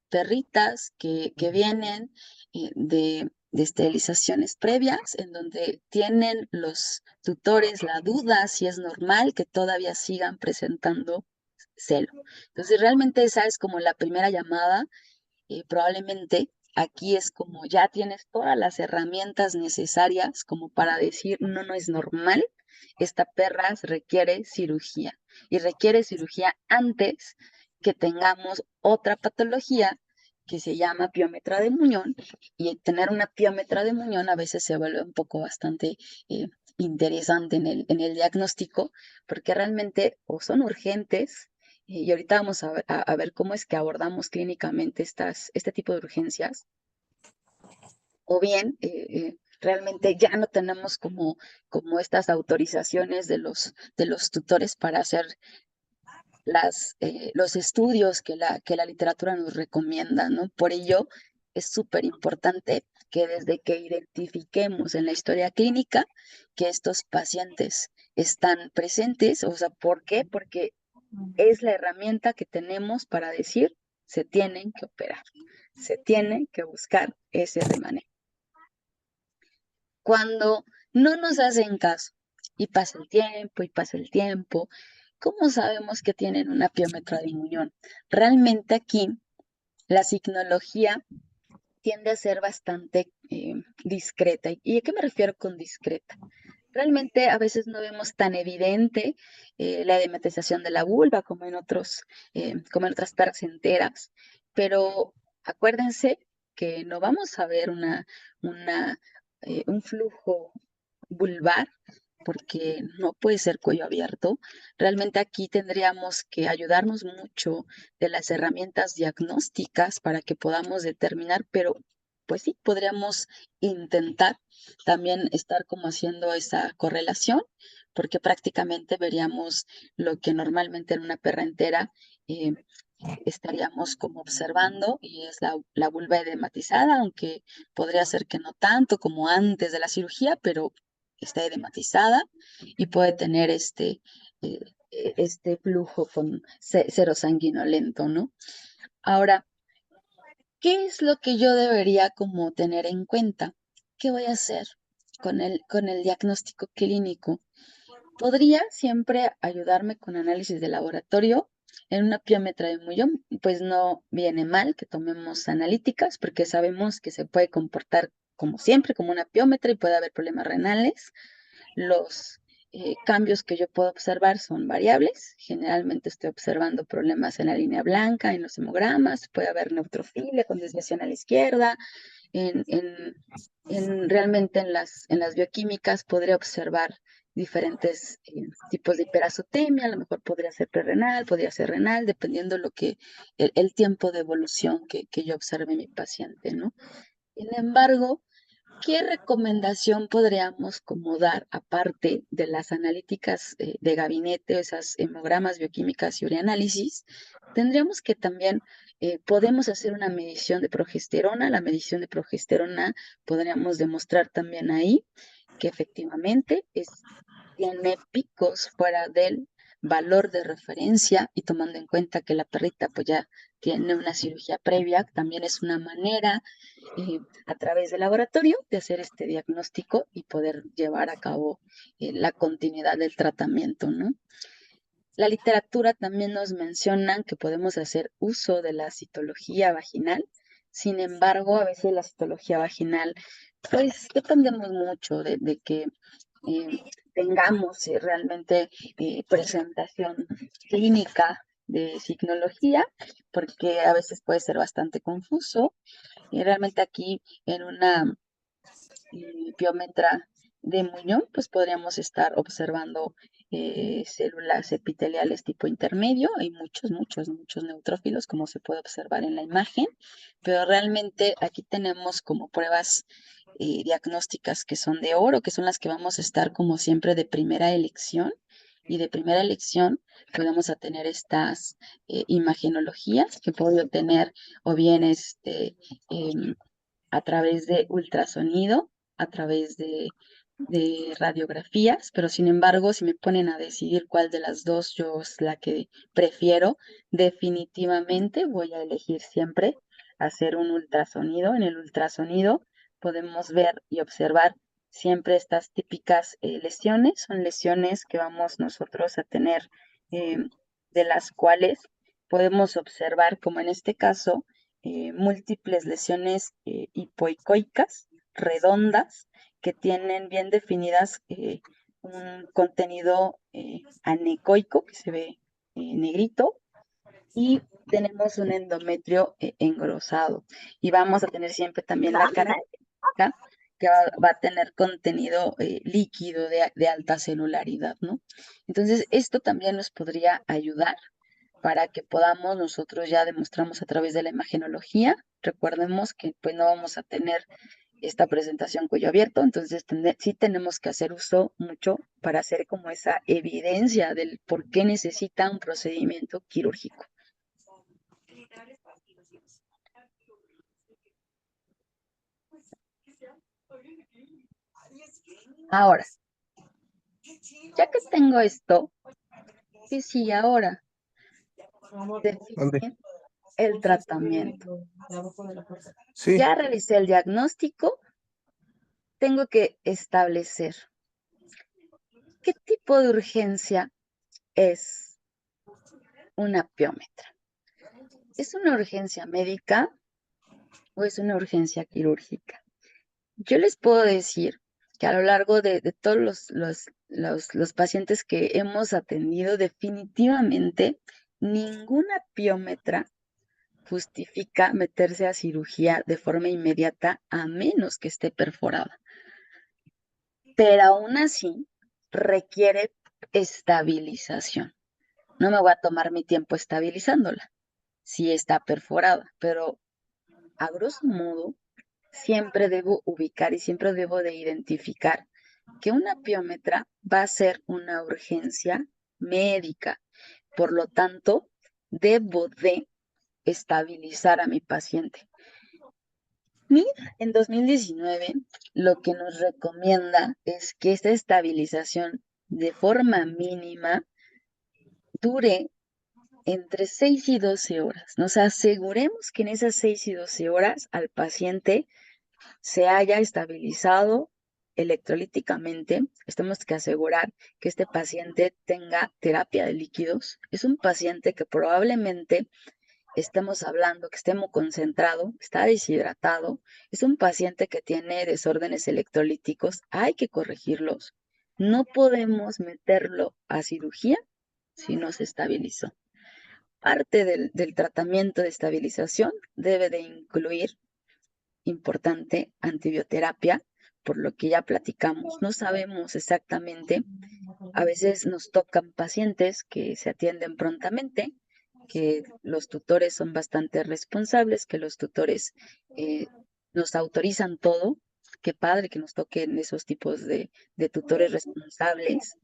perritas que vienen de esterilizaciones previas, en donde tienen los tutores la duda si es normal que todavía sigan presentando celo. Entonces, realmente esa es como la primera llamada. Probablemente aquí es como ya tienes todas las herramientas necesarias como para decir, no, no es normal, esta perra requiere cirugía y requiere cirugía antes que tengamos otra patología que se llama piómetra de Muñón, y tener una piómetra de Muñón a veces se vuelve un poco bastante interesante en el diagnóstico, porque realmente o son urgentes, y ahorita vamos a ver cómo es que abordamos clínicamente este tipo de urgencias, o bien realmente ya no tenemos como estas autorizaciones de los tutores para hacer los estudios que la literatura nos recomienda, ¿no? Por ello, es súper importante que desde que identifiquemos en la historia clínica que estos pacientes están presentes, o sea, ¿por qué? Porque es la herramienta que tenemos para decir, se tienen que operar, se tiene que buscar ese remanente. Cuando no nos hacen caso y pasa el tiempo, ¿cómo sabemos que tienen una piometra de muñón? Realmente aquí la signología tiende a ser bastante discreta. ¿Y a qué me refiero con discreta? Realmente a veces no vemos tan evidente la edematización de la vulva como en otras perras enteras, pero acuérdense que no vamos a ver un flujo vulvar porque no puede ser cuello abierto. Realmente aquí tendríamos que ayudarnos mucho de las herramientas diagnósticas para que podamos determinar, pero pues sí, podríamos intentar también estar como haciendo esa correlación, porque prácticamente veríamos lo que normalmente en una perra entera eh, estaríamos como observando y es la vulva edematizada, aunque podría ser que no tanto como antes de la cirugía, pero está edematizada y puede tener eh, este flujo con cero sanguinolento, ¿no? Ahora, ¿qué es lo que yo debería como tener en cuenta? ¿Qué voy a hacer con el diagnóstico clínico? Podría siempre ayudarme con análisis de laboratorio. En una piómetra de mullón, pues no viene mal que tomemos analíticas porque sabemos que se puede comportar como siempre, como una piómetra y puede haber problemas renales. Los cambios que yo puedo observar son variables. Generalmente estoy observando problemas en la línea blanca, en los hemogramas, puede haber neutrofilia con desviación a la izquierda, en, en, realmente en las bioquímicas podría observar diferentes tipos de hiperazotemia, a lo mejor podría ser prerrenal, podría ser renal, dependiendo el tiempo de evolución que yo observe en mi paciente, ¿no? Sin embargo, ¿qué recomendación podríamos como dar aparte de las analíticas de gabinete, esas hemogramas bioquímicas y ureanálisis? Tendríamos que también podemos hacer una medición de progesterona. La medición de progesterona podríamos demostrar también ahí que efectivamente tiene picos fuera del valor de referencia y tomando en cuenta que la perrita pues ya tiene una cirugía previa, también es una manera a través del laboratorio de hacer este diagnóstico y poder llevar a cabo la continuidad del tratamiento, ¿no? La literatura también nos menciona que podemos hacer uso de la citología vaginal. Sin embargo, a veces la citología vaginal, pues dependemos mucho de que tengamos realmente presentación clínica de signología, porque a veces puede ser bastante confuso. Y realmente aquí en una biometra de muñón, pues podríamos estar observando células epiteliales tipo intermedio. Hay muchos neutrófilos, como se puede observar en la imagen, pero realmente aquí tenemos como pruebas diagnósticas que son de oro, que son las que vamos a estar como siempre de primera elección. Y de primera elección podemos a tener estas imagenologías que puedo tener o bien em, a través de ultrasonido, a través de radiografías, pero sin embargo, si me ponen a decidir cuál de las dos yo es la que prefiero, definitivamente voy a elegir siempre hacer un ultrasonido. En el ultrasonido podemos ver y observar siempre estas típicas lesiones, son lesiones que vamos nosotros a tener, eh, de las cuales podemos observar, como en este caso, múltiples lesiones hipoicoicas, redondas, que tienen bien definidas un contenido anecoico, que se ve negrito, y tenemos un endometrio engrosado. Y vamos a tener siempre también la cara que va a tener contenido líquido de alta celularidad, ¿no? Entonces, esto también nos podría ayudar para que podamos nosotros ya demostramos a través de la imagenología. Recordemos que pues no vamos a tener esta presentación cuello abierto, entonces sí tenemos que hacer uso mucho para hacer como esa evidencia del por qué necesita un procedimiento quirúrgico. Ahora, ya que tengo esto, ¿qué sigue ahora?
¿Dónde?
Definir el tratamiento.
Sí,
Ya realicé el diagnóstico, tengo que establecer qué tipo de urgencia es una piómetra. ¿Es una urgencia médica o es una urgencia quirúrgica? Yo les puedo decir que a lo largo de todos los pacientes que hemos atendido, definitivamente ninguna piómetra justifica meterse a cirugía de forma inmediata a menos que esté perforada. Pero aún así requiere estabilización. No me voy a tomar mi tiempo estabilizándola si está perforada, pero a grosso modo siempre debo ubicar y siempre debo de identificar que una piómetra va a ser una urgencia médica. Por lo tanto, debo de estabilizar a mi paciente. MIR en 2019 lo que nos recomienda es que esta estabilización de forma mínima dure entre 6 y 12 horas. Nos aseguremos que en esas 6 y 12 horas al paciente se haya estabilizado electrolíticamente. Tenemos que asegurar que este paciente tenga terapia de líquidos. Es un paciente que probablemente estemos hablando, que esté muy concentrado, está deshidratado. Es un paciente que tiene desórdenes electrolíticos. Hay que corregirlos. No podemos meterlo a cirugía si no se estabilizó. Parte del tratamiento de estabilización debe de incluir, importante, antibioterapia, por lo que ya platicamos. No sabemos exactamente, a veces nos tocan pacientes que se atienden prontamente, que los tutores son bastante responsables, que los tutores nos autorizan todo. Qué padre que nos toquen esos tipos de tutores responsables,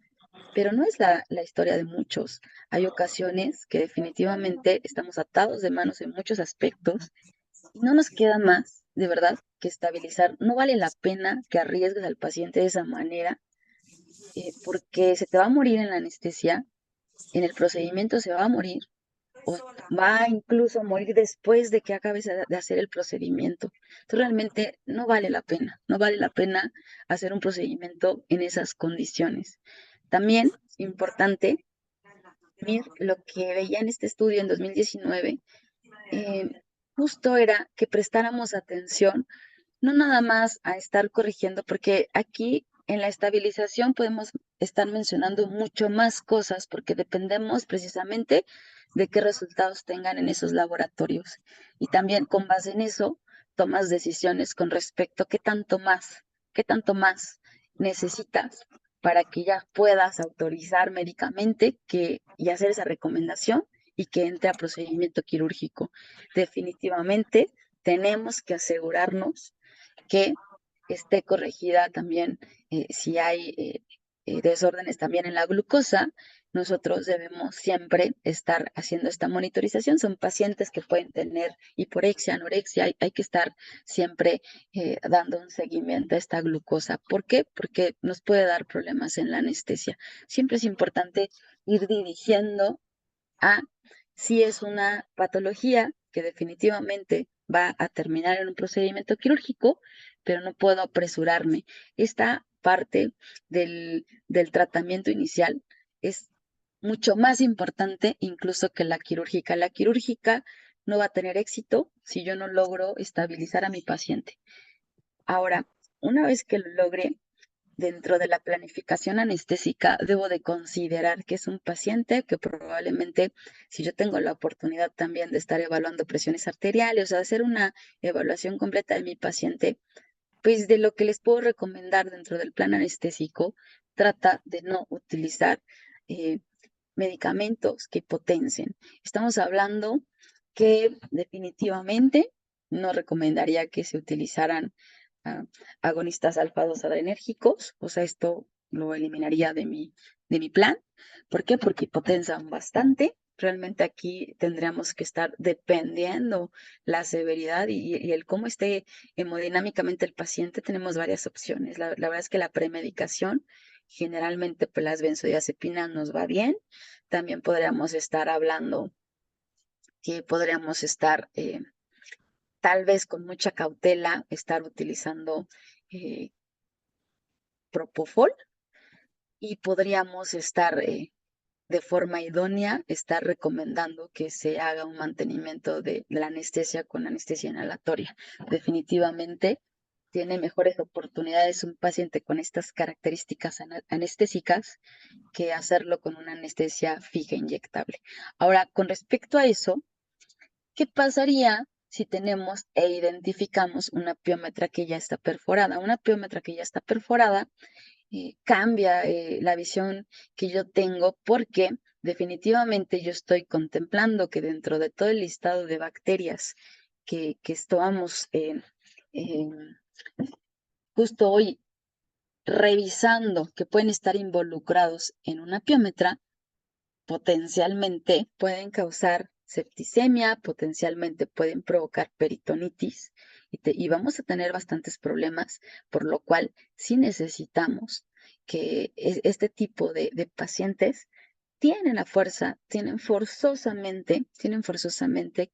pero no es la historia de muchos. Hay ocasiones que definitivamente estamos atados de manos en muchos aspectos y no nos queda más, de verdad, que estabilizar. No vale la pena que arriesgues al paciente de esa manera, porque se te va a morir en la anestesia, en el procedimiento se va a morir o va a incluso morir después de que acabes de hacer el procedimiento. Entonces realmente no vale la pena, no vale la pena hacer un procedimiento en esas condiciones. También importante, lo que veía en este estudio en 2019, justo era que prestáramos atención no nada más a estar corrigiendo, porque aquí en la estabilización podemos estar mencionando mucho más cosas porque dependemos precisamente de qué resultados tengan en esos laboratorios. Y también con base en eso tomas decisiones con respecto a qué tanto más necesitas para que ya puedas autorizar médicamente y hacer esa recomendación y que entre a procedimiento quirúrgico. Definitivamente tenemos que asegurarnos que esté corregida también, si hay desórdenes también en la glucosa. Nosotros debemos siempre estar haciendo esta monitorización. Son pacientes que pueden tener hiporexia, anorexia. Hay que estar siempre dando un seguimiento a esta glucosa. ¿Por qué? Porque nos puede dar problemas en la anestesia. Siempre es importante ir dirigiendo a si es una patología que definitivamente va a terminar en un procedimiento quirúrgico, pero no puedo apresurarme. Esta parte del tratamiento inicial es mucho más importante incluso que la quirúrgica. La quirúrgica no va a tener éxito si yo no logro estabilizar a mi paciente. Ahora, una vez que lo logre, dentro de la planificación anestésica, debo de considerar que es un paciente que probablemente, si yo tengo la oportunidad también de estar evaluando presiones arteriales, o sea, hacer una evaluación completa de mi paciente, pues de lo que les puedo recomendar dentro del plan anestésico, trata de no utilizar eh, medicamentos que hipotensen. Estamos hablando que definitivamente no recomendaría que se utilizaran agonistas alfa-2 adrenérgicos, o sea, esto lo eliminaría de mi plan. ¿Por qué? Porque hipotensan bastante. Realmente aquí tendríamos que estar dependiendo la severidad y el cómo esté hemodinámicamente el paciente. Tenemos varias opciones. La verdad es que la premedicación, generalmente pues las benzodiazepinas nos va bien. También podríamos estar hablando que podríamos estar tal vez con mucha cautela, estar utilizando propofol y podríamos estar de forma idónea, estar recomendando que se haga un mantenimiento de la anestesia con anestesia inhalatoria. Definitivamente tiene mejores oportunidades un paciente con estas características anestésicas que hacerlo con una anestesia fija inyectable. Ahora, con respecto a eso, ¿qué pasaría si tenemos e identificamos una piómetra que ya está perforada? Una piómetra que ya está perforada cambia la visión que yo tengo porque definitivamente yo estoy contemplando que dentro de todo el listado de bacterias que estábamos justo hoy revisando que pueden estar involucrados en una piómetra, potencialmente pueden causar septicemia, potencialmente pueden provocar peritonitis y vamos a tener bastantes problemas, por lo cual sí necesitamos que este tipo de pacientes tienen a fuerza, tienen forzosamente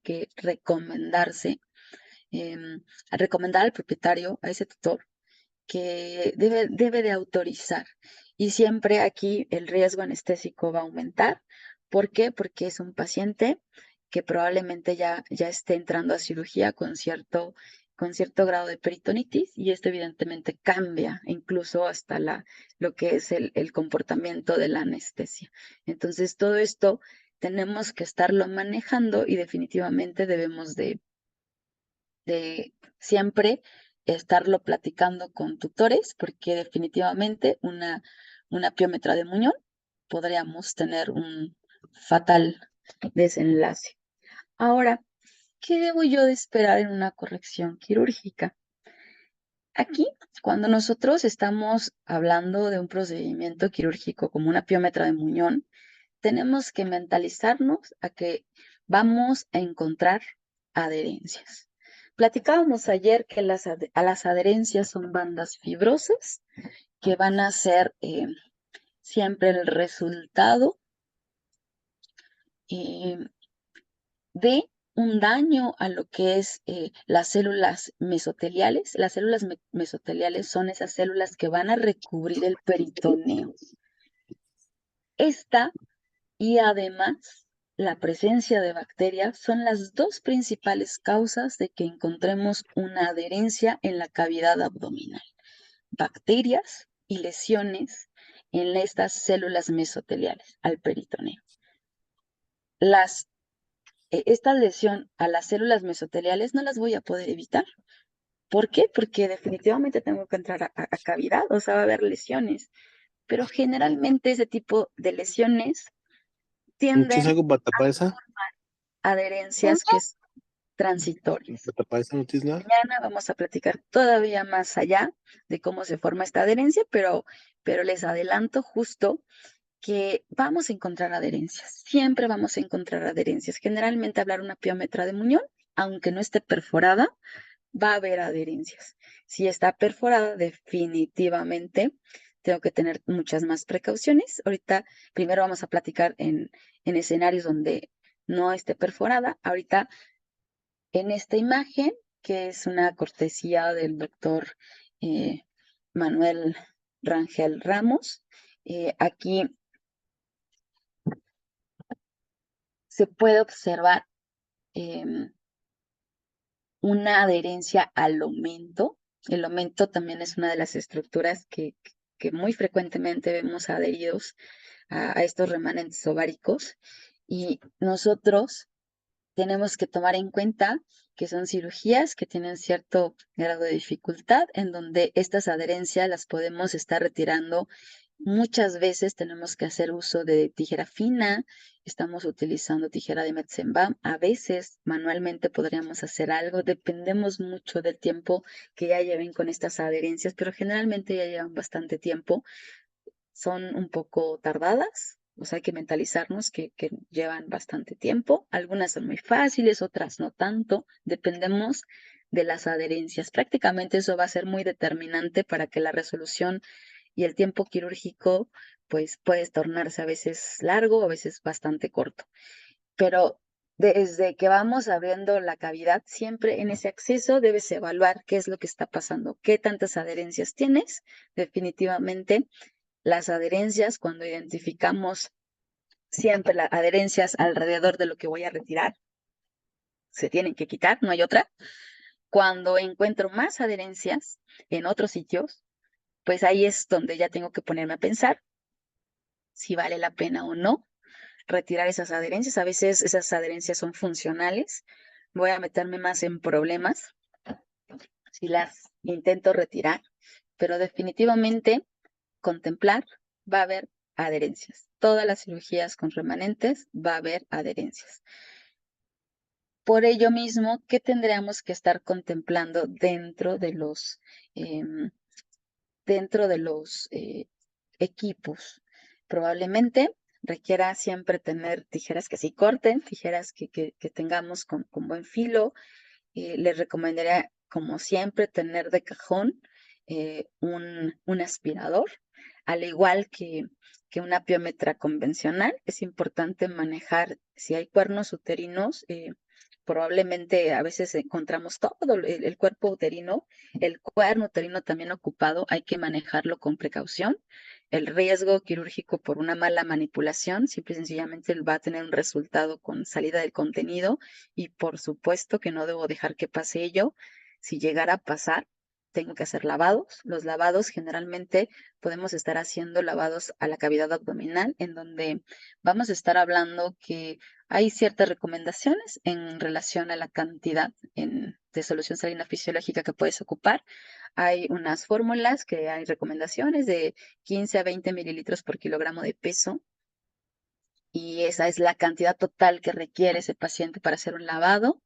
que recomendarse, a recomendar al propietario, a ese tutor, que debe de autorizar. Y siempre aquí el riesgo anestésico va a aumentar. ¿Por qué? Porque es un paciente que probablemente ya esté entrando a cirugía con cierto grado de peritonitis y esto evidentemente cambia incluso hasta lo que es el comportamiento de la anestesia. Entonces, todo esto tenemos que estarlo manejando y definitivamente debemos de siempre estarlo platicando con tutores, porque definitivamente una piómetra de muñón podríamos tener un fatal desenlace. Ahora, ¿qué debo yo de esperar en una corrección quirúrgica? Aquí, cuando nosotros estamos hablando de un procedimiento quirúrgico como una piómetra de muñón, tenemos que mentalizarnos a que vamos a encontrar adherencias. Platicábamos ayer que las adherencias son bandas fibrosas que van a ser siempre el resultado eh, de un daño a lo que es las células mesoteliales. Las células mesoteliales son esas células que van a recubrir el peritoneo. Esta y además la presencia de bacterias son las dos principales causas de que encontremos una adherencia en la cavidad abdominal. Bacterias y lesiones en estas células mesoteliales al peritoneo. Esta lesión a las células mesoteliales no las voy a poder evitar. ¿Por qué? Porque definitivamente tengo que entrar a cavidad, o sea, va a haber lesiones. Pero generalmente ese tipo de lesiones
¿No tienes
tienden
algo para tapar esa?
a adherencias que son transitorias.
¿Para tapar esa no tienes nada?
Mañana vamos a platicar todavía más allá de cómo se forma esta adherencia, pero les adelanto justo que vamos a encontrar adherencias. Siempre vamos a encontrar adherencias. Generalmente hablar una piómetra de muñón, aunque no esté perforada, va a haber adherencias. Si está perforada, definitivamente tengo que tener muchas más precauciones. Ahorita, primero vamos a platicar en escenarios donde no esté perforada. Ahorita, en esta imagen, que es una cortesía del doctor Manuel Rangel Ramos, aquí se puede observar una adherencia al omento. El omento también es una de las estructuras que muy frecuentemente vemos adheridos a estos remanentes ováricos y nosotros tenemos que tomar en cuenta que son cirugías que tienen cierto grado de dificultad en donde estas adherencias las podemos estar retirando Muchas veces tenemos que hacer uso de tijera fina, estamos utilizando tijera de Metzenbaum, a veces manualmente podríamos hacer algo, dependemos mucho del tiempo que ya lleven con estas adherencias, pero generalmente ya llevan bastante tiempo, son un poco tardadas, o sea, hay que mentalizarnos que llevan bastante tiempo, algunas son muy fáciles, otras no tanto, dependemos de las adherencias. Prácticamente eso va a ser muy determinante para que la resolución y el tiempo quirúrgico pues puede tornarse a veces largo, a veces bastante corto. Pero desde que vamos abriendo la cavidad, siempre en ese acceso debes evaluar qué es lo que está pasando, qué tantas adherencias tienes. Definitivamente las adherencias, cuando identificamos siempre las adherencias alrededor de lo que voy a retirar, se tienen que quitar, no hay otra. Cuando encuentro más adherencias en otros sitios, pues ahí es donde ya tengo que ponerme a pensar si vale la pena o no retirar esas adherencias. A veces esas adherencias son funcionales. Voy a meterme más en problemas si las intento retirar, pero definitivamente contemplar va a haber adherencias. Todas las cirugías con remanentes va a haber adherencias. Por ello mismo, ¿qué tendríamos que estar contemplando em, dentro de los equipos? Probablemente requiera siempre tener tijeras que sí corten, tijeras que tengamos con buen filo. Les recomendaría, como siempre, tener de cajón un aspirador, al igual que una piómetra convencional. Es importante manejar, si hay cuernos uterinos, probablemente a veces encontramos todo el cuerpo uterino, el cuerno uterino también ocupado, hay que manejarlo con precaución. El riesgo quirúrgico por una mala manipulación simple y sencillamente va a tener un resultado con salida del contenido y por supuesto que no debo dejar que pase ello. Si llegara a pasar, tengo que hacer lavados. Los lavados generalmente podemos estar haciendo lavados a la cavidad abdominal, en donde vamos a estar hablando que hay ciertas recomendaciones en relación a la cantidad de solución salina fisiológica que puedes ocupar. Hay unas fórmulas que hay recomendaciones de 15 a 20 mililitros por kilogramo de peso y esa es la cantidad total que requiere ese paciente para hacer un lavado.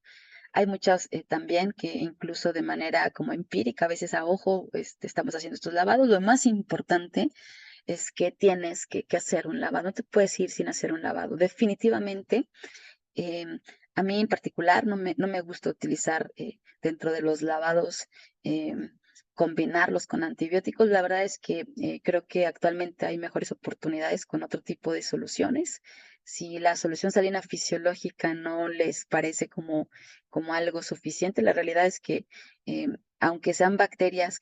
Hay muchas también que incluso de manera como empírica, a veces a ojo, estamos haciendo estos lavados. Lo más importante es que tienes que hacer un lavado. No te puedes ir sin hacer un lavado. Definitivamente, em, a mí en particular no me gusta utilizar dentro de los lavados, combinarlos con antibióticos. La verdad es que creo que actualmente hay mejores oportunidades con otro tipo de soluciones. Si la solución salina fisiológica no les parece como algo suficiente, la realidad es que aunque sean bacterias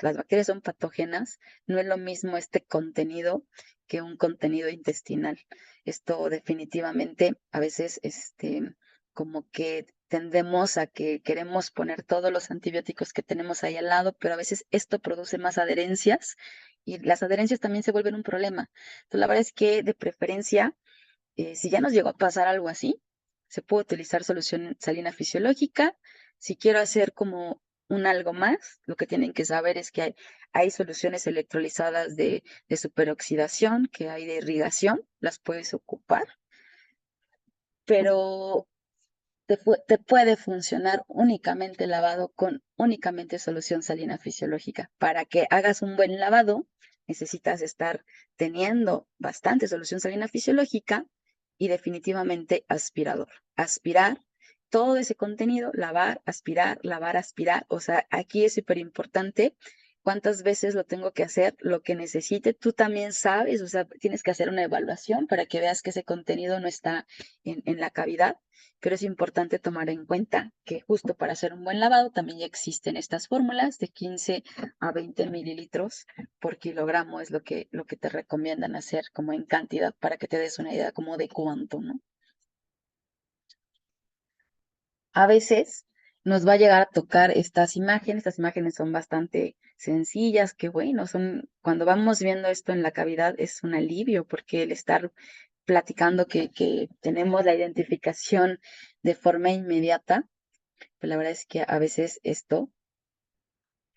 las bacterias son patógenas, no es lo mismo este contenido que un contenido intestinal. Esto definitivamente a veces como que tendemos a que queremos poner todos los antibióticos que tenemos ahí al lado, pero a veces esto produce más adherencias y las adherencias también se vuelven un problema. Entonces, la verdad es que de preferencia, si ya nos llegó a pasar algo así, se puede utilizar solución salina fisiológica. Si quiero hacer como un algo más, lo que tienen que saber es que hay soluciones electrolizadas de superoxidación, que hay de irrigación, las puedes ocupar, pero te puede funcionar únicamente lavado con únicamente solución salina fisiológica. Para que hagas un buen lavado, necesitas estar teniendo bastante solución salina fisiológica y definitivamente aspirador. Aspirar todo ese contenido, lavar, aspirar, aspirar. O sea, aquí es súper importante cuántas veces lo tengo que hacer, lo que necesite. Tú también sabes, o sea, tienes que hacer una evaluación para que veas que ese contenido no está en la cavidad, pero es importante tomar en cuenta que justo para hacer un buen lavado también ya existen estas fórmulas de 15 a 20 mililitros por kilogramo, es lo que te recomiendan hacer como en cantidad para que te des una idea como de cuánto, ¿no? A veces nos va a llegar a tocar estas imágenes son bastante sencillas, que bueno, cuando vamos viendo esto en la cavidad es un alivio porque el estar platicando que tenemos la identificación de forma inmediata, pues la verdad es que a veces esto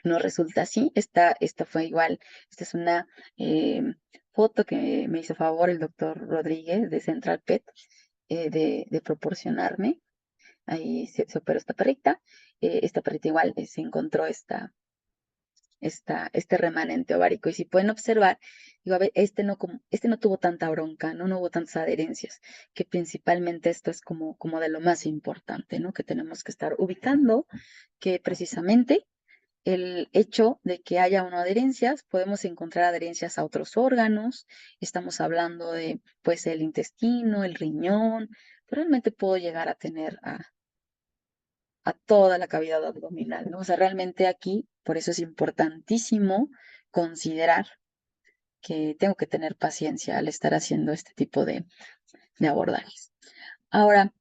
no resulta así. Esta fue igual, esta es una foto que me hizo favor el doctor Rodríguez de Central Pet de proporcionarme. Ahí se operó esta perrita. Esta perrita igual se encontró este remanente ovárico. Y si pueden observar, digo, a ver, este no tuvo tanta bronca, ¿no? No hubo tantas adherencias, que principalmente esto es como de lo más importante, ¿no? Que tenemos que estar ubicando, que precisamente el hecho de que haya una adherencias, podemos encontrar adherencias a otros órganos, estamos hablando de, pues, el intestino, el riñón, pero realmente puedo llegar a tener a toda la cavidad abdominal, ¿no? O sea, realmente aquí, por eso es importantísimo considerar que tengo que tener paciencia al estar haciendo este tipo de abordajes. Ahora,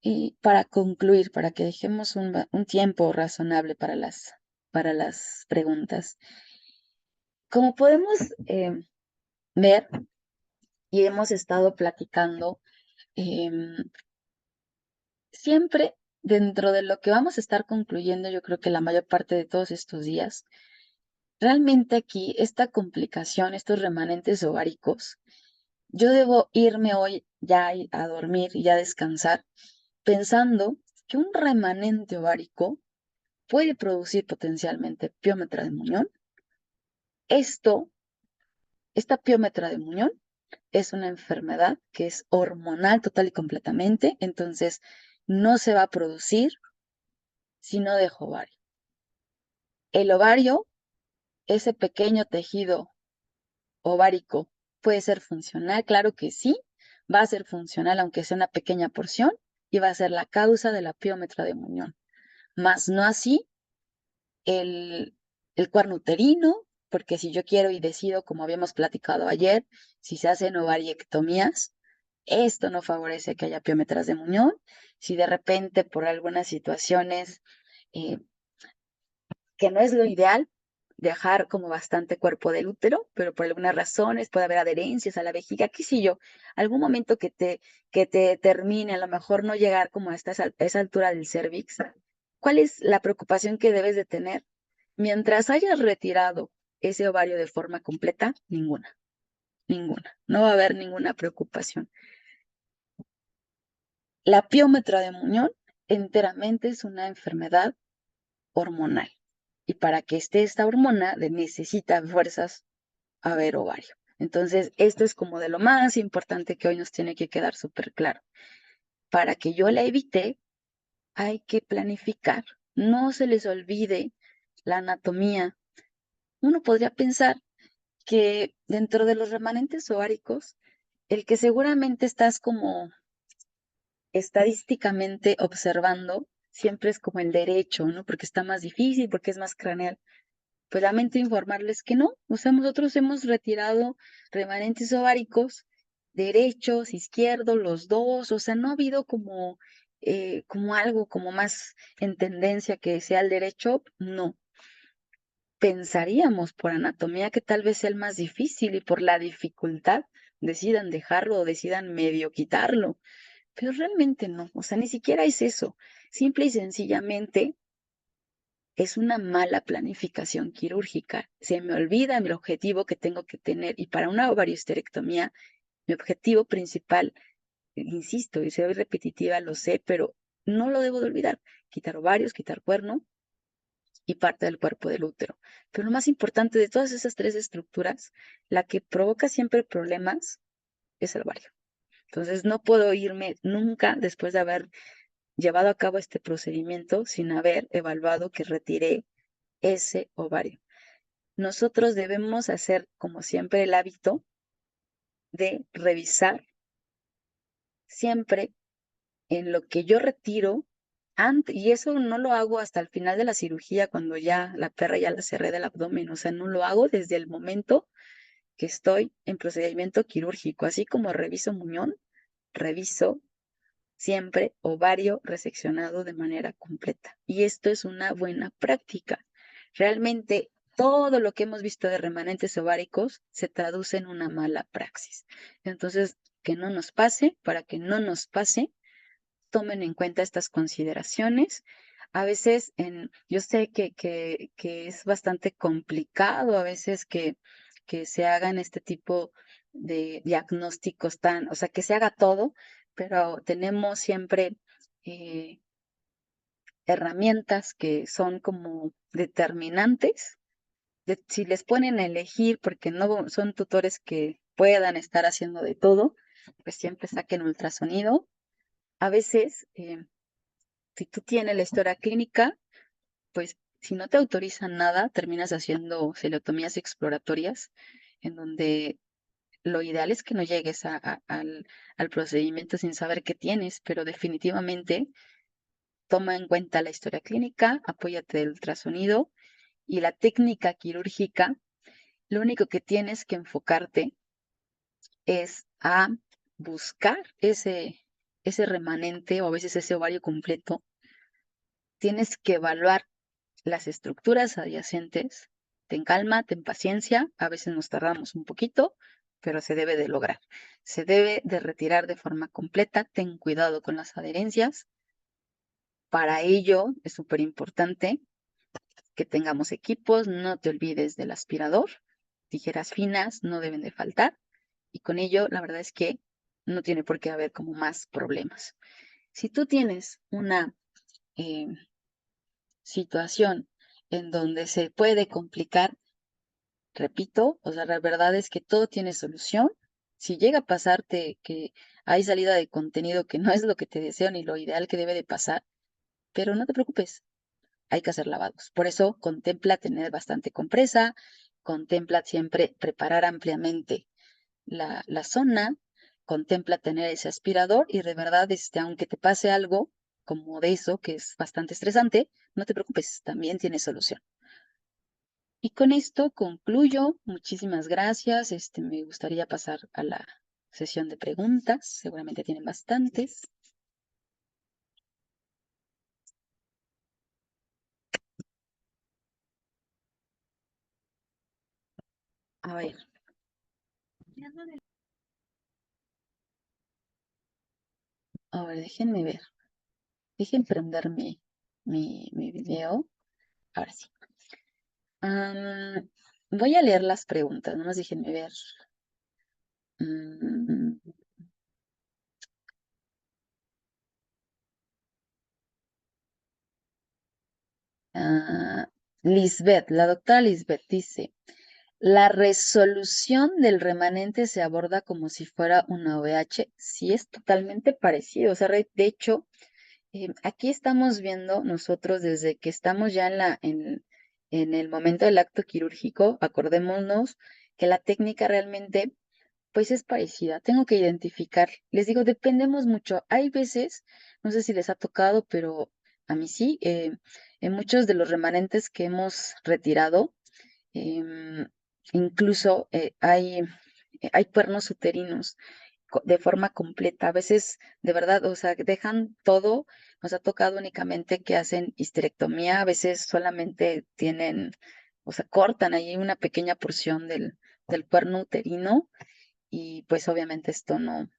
y para concluir, para que dejemos un tiempo razonable para las preguntas, como podemos ver y hemos estado platicando, em, siempre dentro de lo que vamos a estar concluyendo, yo creo que la mayor parte de todos estos días, realmente aquí esta complicación, estos remanentes ováricos, yo debo irme hoy ya a dormir y a descansar pensando que un remanente ovárico puede producir potencialmente piómetra de muñón. Esta piómetra de muñón es una enfermedad que es hormonal total y completamente, entonces no se va a producir si no dejo ovario. El ovario, ese pequeño tejido ovárico, puede ser funcional, claro que sí, va a ser funcional aunque sea una pequeña porción y va a ser la causa de la piómetra de muñón, más no así el cuerno uterino, porque si yo quiero y decido, como habíamos platicado ayer, si se hacen ovariectomías, esto no favorece que haya piómetras de muñón. Si de repente por algunas situaciones eh, que no es lo ideal, dejar como bastante cuerpo del útero, pero por algunas razones puede haber adherencias a la vejiga, qué sé yo, algún momento que te termine, a lo mejor no llegar como a esa altura del cervix. ¿Cuál es la preocupación que debes de tener? Mientras hayas retirado ese ovario de forma completa, ninguna, ninguna. No va a haber ninguna preocupación. La piómetra de muñón enteramente es una enfermedad hormonal. Y para que esté esta hormona necesita fuerzas a ver ovario. Entonces, esto es como de lo más importante que hoy nos tiene que quedar súper claro. Para que yo la evite, hay que planificar. No se les olvide la anatomía. Uno podría pensar que dentro de los remanentes ováricos, el que seguramente estás como estadísticamente observando siempre es como el derecho, ¿no? Porque está más difícil, porque es más craneal. Pues lamento informarles que no, o sea, nosotros hemos retirado remanentes ováricos, derechos, izquierdos, los dos, o sea, no ha habido como algo como más en tendencia que sea el derecho, no. Pensaríamos por anatomía que tal vez sea el más difícil y por la dificultad decidan dejarlo o decidan medio quitarlo, pero realmente no, o sea, ni siquiera es eso, simple y sencillamente es una mala planificación quirúrgica. Se me olvida el objetivo que tengo que tener y para una ovariohisterectomía, mi objetivo principal, insisto, y soy repetitiva, lo sé, pero no lo debo de olvidar, quitar ovarios, quitar cuerno y parte del cuerpo del útero. Pero lo más importante de todas esas tres estructuras, la que provoca siempre problemas es el ovario. Entonces no puedo irme nunca después de haber llevado a cabo este procedimiento sin haber evaluado que retiré ese ovario. Nosotros debemos hacer, como siempre, el hábito de revisar siempre en lo que yo retiro antes, y eso no lo hago hasta el final de la cirugía, cuando ya la perra ya la cerré del abdomen, o sea, no lo hago desde el momento que estoy en procedimiento quirúrgico, así como reviso muñón, reviso siempre ovario reseccionado de manera completa. Y esto es una buena práctica. Realmente todo lo que hemos visto de remanentes ováricos se traduce en una mala praxis. Entonces, que no nos pase, para que no nos pase, tomen en cuenta estas consideraciones. A veces, yo sé que es bastante complicado a veces que se hagan este tipo de diagnósticos o sea, que se haga todo, pero tenemos siempre eh, herramientas que son como determinantes. Si les ponen a elegir, porque no son tutores que puedan estar haciendo de todo, pues siempre saquen ultrasonido. A veces, si tú tienes la historia clínica, pues si no te autorizan nada, terminas haciendo celotomías exploratorias, en donde lo ideal es que no llegues al procedimiento sin saber qué tienes, pero definitivamente toma en cuenta la historia clínica, apóyate del ultrasonido y la técnica quirúrgica. Lo único que tienes que enfocarte es a buscar ese remanente o a veces ese ovario completo. Tienes que evaluar las estructuras adyacentes. Ten calma, ten paciencia. A veces nos tardamos un poquito, pero se debe de lograr. Se debe de retirar de forma completa. Ten cuidado con las adherencias. Para ello es súper importante que tengamos equipos. No te olvides del aspirador. Tijeras finas no deben de faltar. Y con ello, la verdad es que no tiene por qué haber como más problemas. Si tú tienes una eh, situación en donde se puede complicar, repito, o sea, la verdad es que todo tiene solución. Si llega a pasarte que hay salida de contenido que no es lo que te deseo ni lo ideal que debe de pasar, pero no te preocupes, hay que hacer lavados. Por eso contempla tener bastante compresa, contempla siempre preparar ampliamente la zona, contempla tener ese aspirador y de verdad, aunque te pase algo como de eso, que es bastante estresante, no te preocupes, también tiene solución. Y con esto concluyo. Muchísimas gracias. Me gustaría pasar a la sesión de preguntas. Seguramente tienen bastantes. A ver. A ver, déjenme ver. Dejen prender mi video. Ahora sí. Voy a leer las preguntas. Nomás déjenme ver. Mm, Lisbeth, la doctora Lisbeth dice, la resolución del remanente se aborda como si fuera una OVH. Sí, es totalmente parecido. O sea, de hecho, aquí estamos viendo nosotros desde que estamos ya en el momento del acto quirúrgico, acordémonos que la técnica realmente pues es parecida. Tengo que identificar. Les digo, dependemos mucho. Hay veces, no sé si les ha tocado, pero a mí sí, en muchos de los remanentes que hemos retirado, em, incluso hay cuernos uterinos de forma completa. A veces, de verdad, o sea, dejan todo. Nos ha tocado únicamente que hacen histerectomía. A veces solamente tienen, o sea, cortan ahí una pequeña porción del cuerno uterino y pues obviamente esto no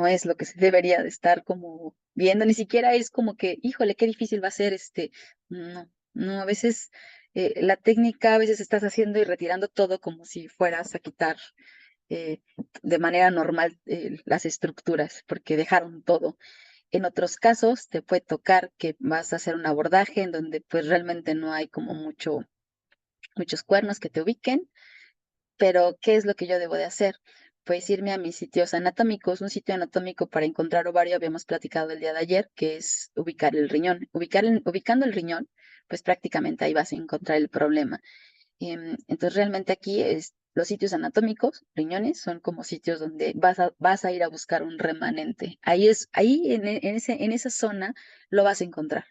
es lo que se debería de estar como viendo, ni siquiera es como que, híjole, qué difícil va a ser no, a veces la técnica, a veces estás haciendo y retirando todo como si fueras a quitar eh, de manera normal las estructuras, porque dejaron todo. En otros casos te puede tocar que vas a hacer un abordaje en donde pues realmente no hay como muchos cuernos que te ubiquen, pero, ¿qué es lo que yo debo de hacer? Pues irme a mis sitios anatómicos. Un sitio anatómico para encontrar ovario, habíamos platicado el día de ayer, que es ubicar el riñón. Ubicando el riñón, pues prácticamente ahí vas a encontrar el problema. Entonces, realmente aquí los sitios anatómicos, riñones, son como sitios donde vas a ir a buscar un remanente. Ahí en esa zona lo vas a encontrar.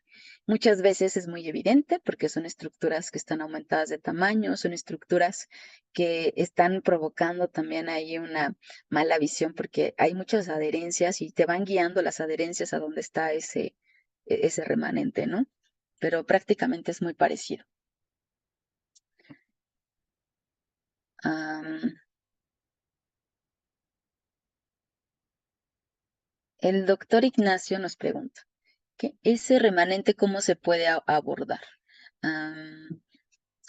Muchas veces es muy evidente porque son estructuras que están aumentadas de tamaño, son estructuras que están provocando también ahí una mala visión porque hay muchas adherencias y te van guiando las adherencias a donde está ese remanente, ¿no? Pero prácticamente es muy parecido. El doctor Ignacio nos pregunta, ese remanente, ¿cómo se puede abordar?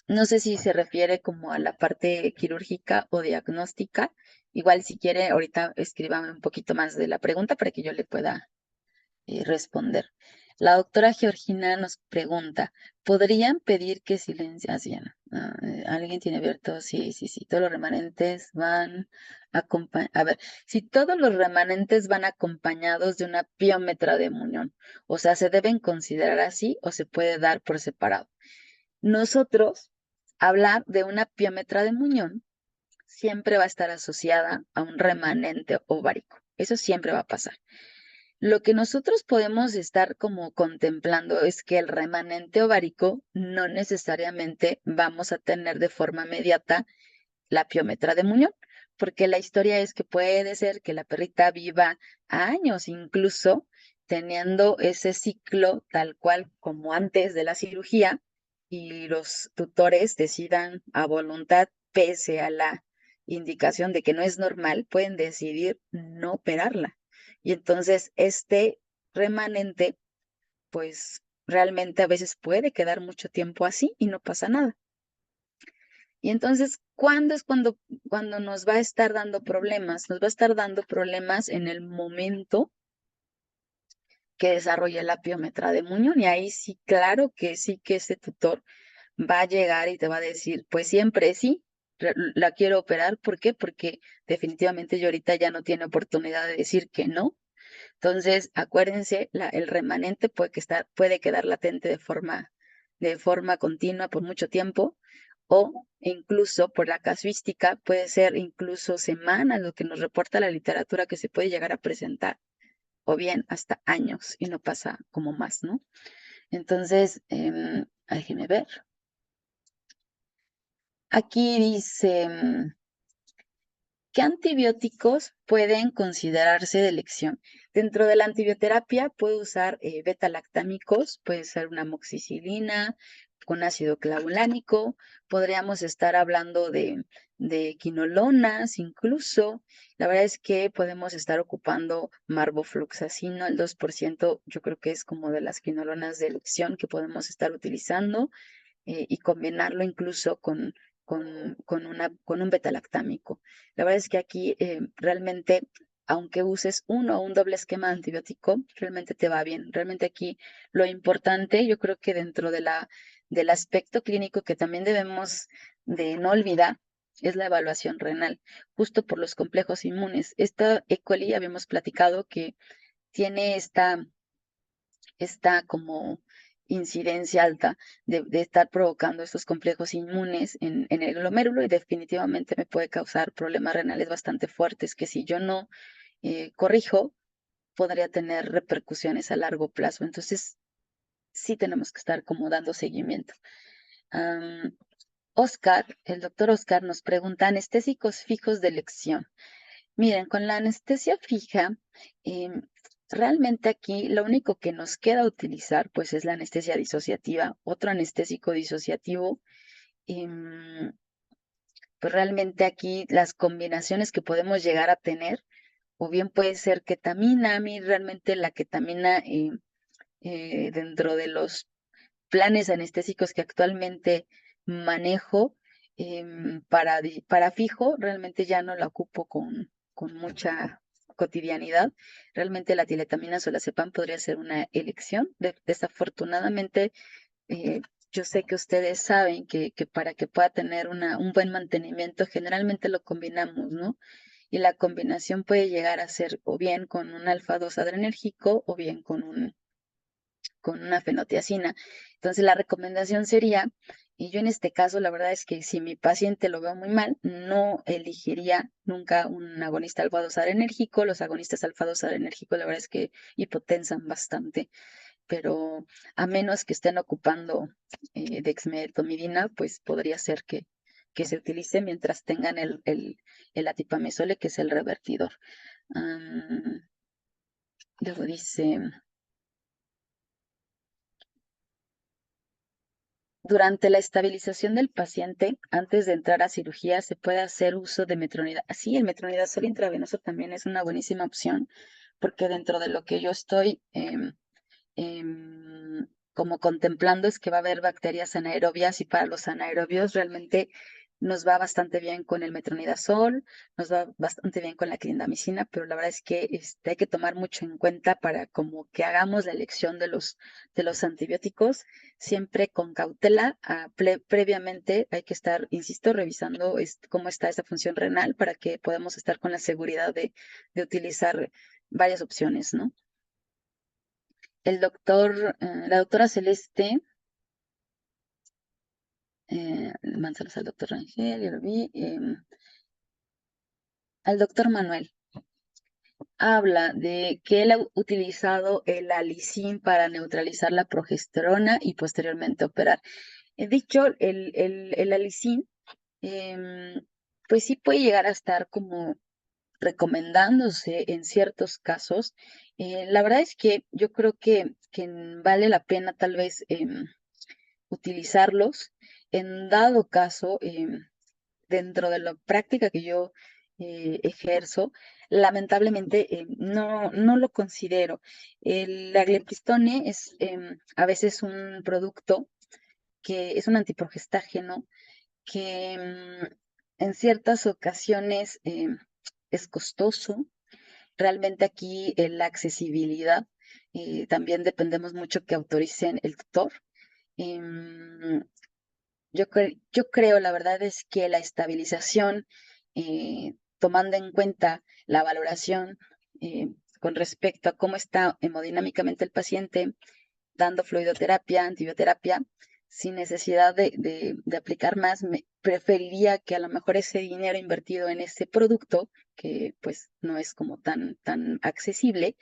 No sé si se refiere como a la parte quirúrgica o diagnóstica. Igual si quiere, ahorita escríbame un poquito más de la pregunta para que yo le pueda responder. La doctora Georgina nos pregunta, ¿podrían pedir que silencie? Así, Ana. ¿Alguien tiene abierto? Sí, sí, sí. Todos los remanentes van acompañados. A ver, si todos los remanentes van acompañados de una piómetra de muñón, o sea, ¿se deben considerar así o se puede dar por separado? Nosotros, hablar de una piómetra de muñón siempre va a estar asociada a un remanente ovárico. Eso siempre va a pasar. Lo que nosotros podemos estar como contemplando es que el remanente ovárico no necesariamente vamos a tener de forma inmediata la piometra de muñón, porque la historia es que puede ser que la perrita viva años incluso teniendo ese ciclo tal cual como antes de la cirugía y los tutores decidan a voluntad, pese a la indicación de que no es normal, pueden decidir no operarla. Y entonces este remanente, pues realmente a veces puede quedar mucho tiempo así y no pasa nada. Y entonces, ¿cuándo es cuando nos va a estar dando problemas? Nos va a estar dando problemas en el momento que desarrolle la piómetra de muñón. Y ahí sí, claro que sí que ese tutor va a llegar y te va a decir, pues siempre sí, la quiero operar. ¿Por qué? Porque definitivamente yo ahorita ya no tiene oportunidad de decir que no. Entonces, acuérdense, el remanente puede quedar latente de forma continua por mucho tiempo o incluso por la casuística puede ser incluso semanas, lo que nos reporta la literatura que se puede llegar a presentar, o bien hasta años y no pasa como más, ¿no? Entonces, déjenme ver. Aquí dice, ¿qué antibióticos pueden considerarse de elección? Dentro de la antibioterapia puede usar beta-lactámicos, puede ser una amoxicilina con ácido clavulánico, podríamos estar hablando de quinolonas incluso. La verdad es que podemos estar ocupando marbofloxacino, el 2%, yo creo que es como de las quinolonas de elección que podemos estar utilizando y combinarlo incluso con un betalactámico. La verdad es que aquí realmente, aunque uses uno o un doble esquema antibiótico, realmente te va bien. Realmente aquí lo importante, yo creo que dentro del aspecto clínico que también debemos de no olvidar, es la evaluación renal, justo por los complejos inmunes. Esta E. coli habíamos platicado que tiene esta como incidencia alta de estar provocando estos complejos inmunes en el glomérulo y definitivamente me puede causar problemas renales bastante fuertes que si yo no corrijo, podría tener repercusiones a largo plazo. Entonces, sí tenemos que estar como dando seguimiento. Oscar, el doctor Oscar nos pregunta, anestésicos fijos de elección. Miren, con la anestesia fija, realmente aquí lo único que nos queda utilizar, pues, es la anestesia disociativa. Otro anestésico disociativo, pues realmente aquí las combinaciones que podemos llegar a tener, o bien puede ser ketamina. A mí realmente la ketamina dentro de los planes anestésicos que actualmente manejo para fijo, realmente ya no la ocupo con mucha cotidianidad. Realmente la tiletamina solazepam podría ser una elección. Desafortunadamente, eh, yo sé que ustedes saben que para que pueda tener un buen mantenimiento, generalmente lo combinamos, ¿no? Y la combinación puede llegar a ser o bien con un alfa-2 adrenérgico o bien con una fenotiacina. Entonces, la recomendación sería, y yo en este caso, la verdad es que si mi paciente lo veo muy mal, no elegiría nunca un agonista alfa-2 adrenérgico. Los agonistas alfa-2 adrenérgicos, la verdad es que hipotensan bastante, pero a menos que estén ocupando dexmedetomidina, pues podría ser que se utilice mientras tengan el atipamezole, que es el revertidor. Luego dice, durante la estabilización del paciente, antes de entrar a cirugía, se puede hacer uso de metronidazol. Sí, el metronidazol intravenoso también es una buenísima opción, porque dentro de lo que yo estoy como contemplando es que va a haber bacterias anaerobias y para los anaerobios realmente nos va bastante bien con el metronidazol, nos va bastante bien con la clindamicina, pero la verdad es que hay que tomar mucho en cuenta para como que hagamos la elección de los antibióticos, siempre con cautela. Previamente hay que estar, insisto, revisando cómo está esa función renal para que podamos estar con la seguridad de utilizar varias opciones, ¿no? La doctora Celeste, mándalos al doctor Rangel, ya lo vi, al doctor Manuel. Habla de que él ha utilizado el alicin para neutralizar la progesterona y posteriormente operar. Dicho, el alicin, pues sí puede llegar a estar como recomendándose en ciertos casos. La verdad es que yo creo que vale la pena tal vez utilizarlos en dado caso, dentro de la práctica que yo ejerzo, lamentablemente no lo considero. El aglepistone es a veces un producto que es un antiprogestágeno que en ciertas ocasiones es costoso. Realmente aquí la accesibilidad, también dependemos mucho que autoricen el tutor. Em, yo creo, la verdad es que la estabilización, tomando en cuenta la valoración con respecto a cómo está hemodinámicamente el paciente, dando fluidoterapia, antibioterapia, sin necesidad de aplicar más, preferiría que a lo mejor ese dinero invertido en ese producto, que pues no es como tan accesible,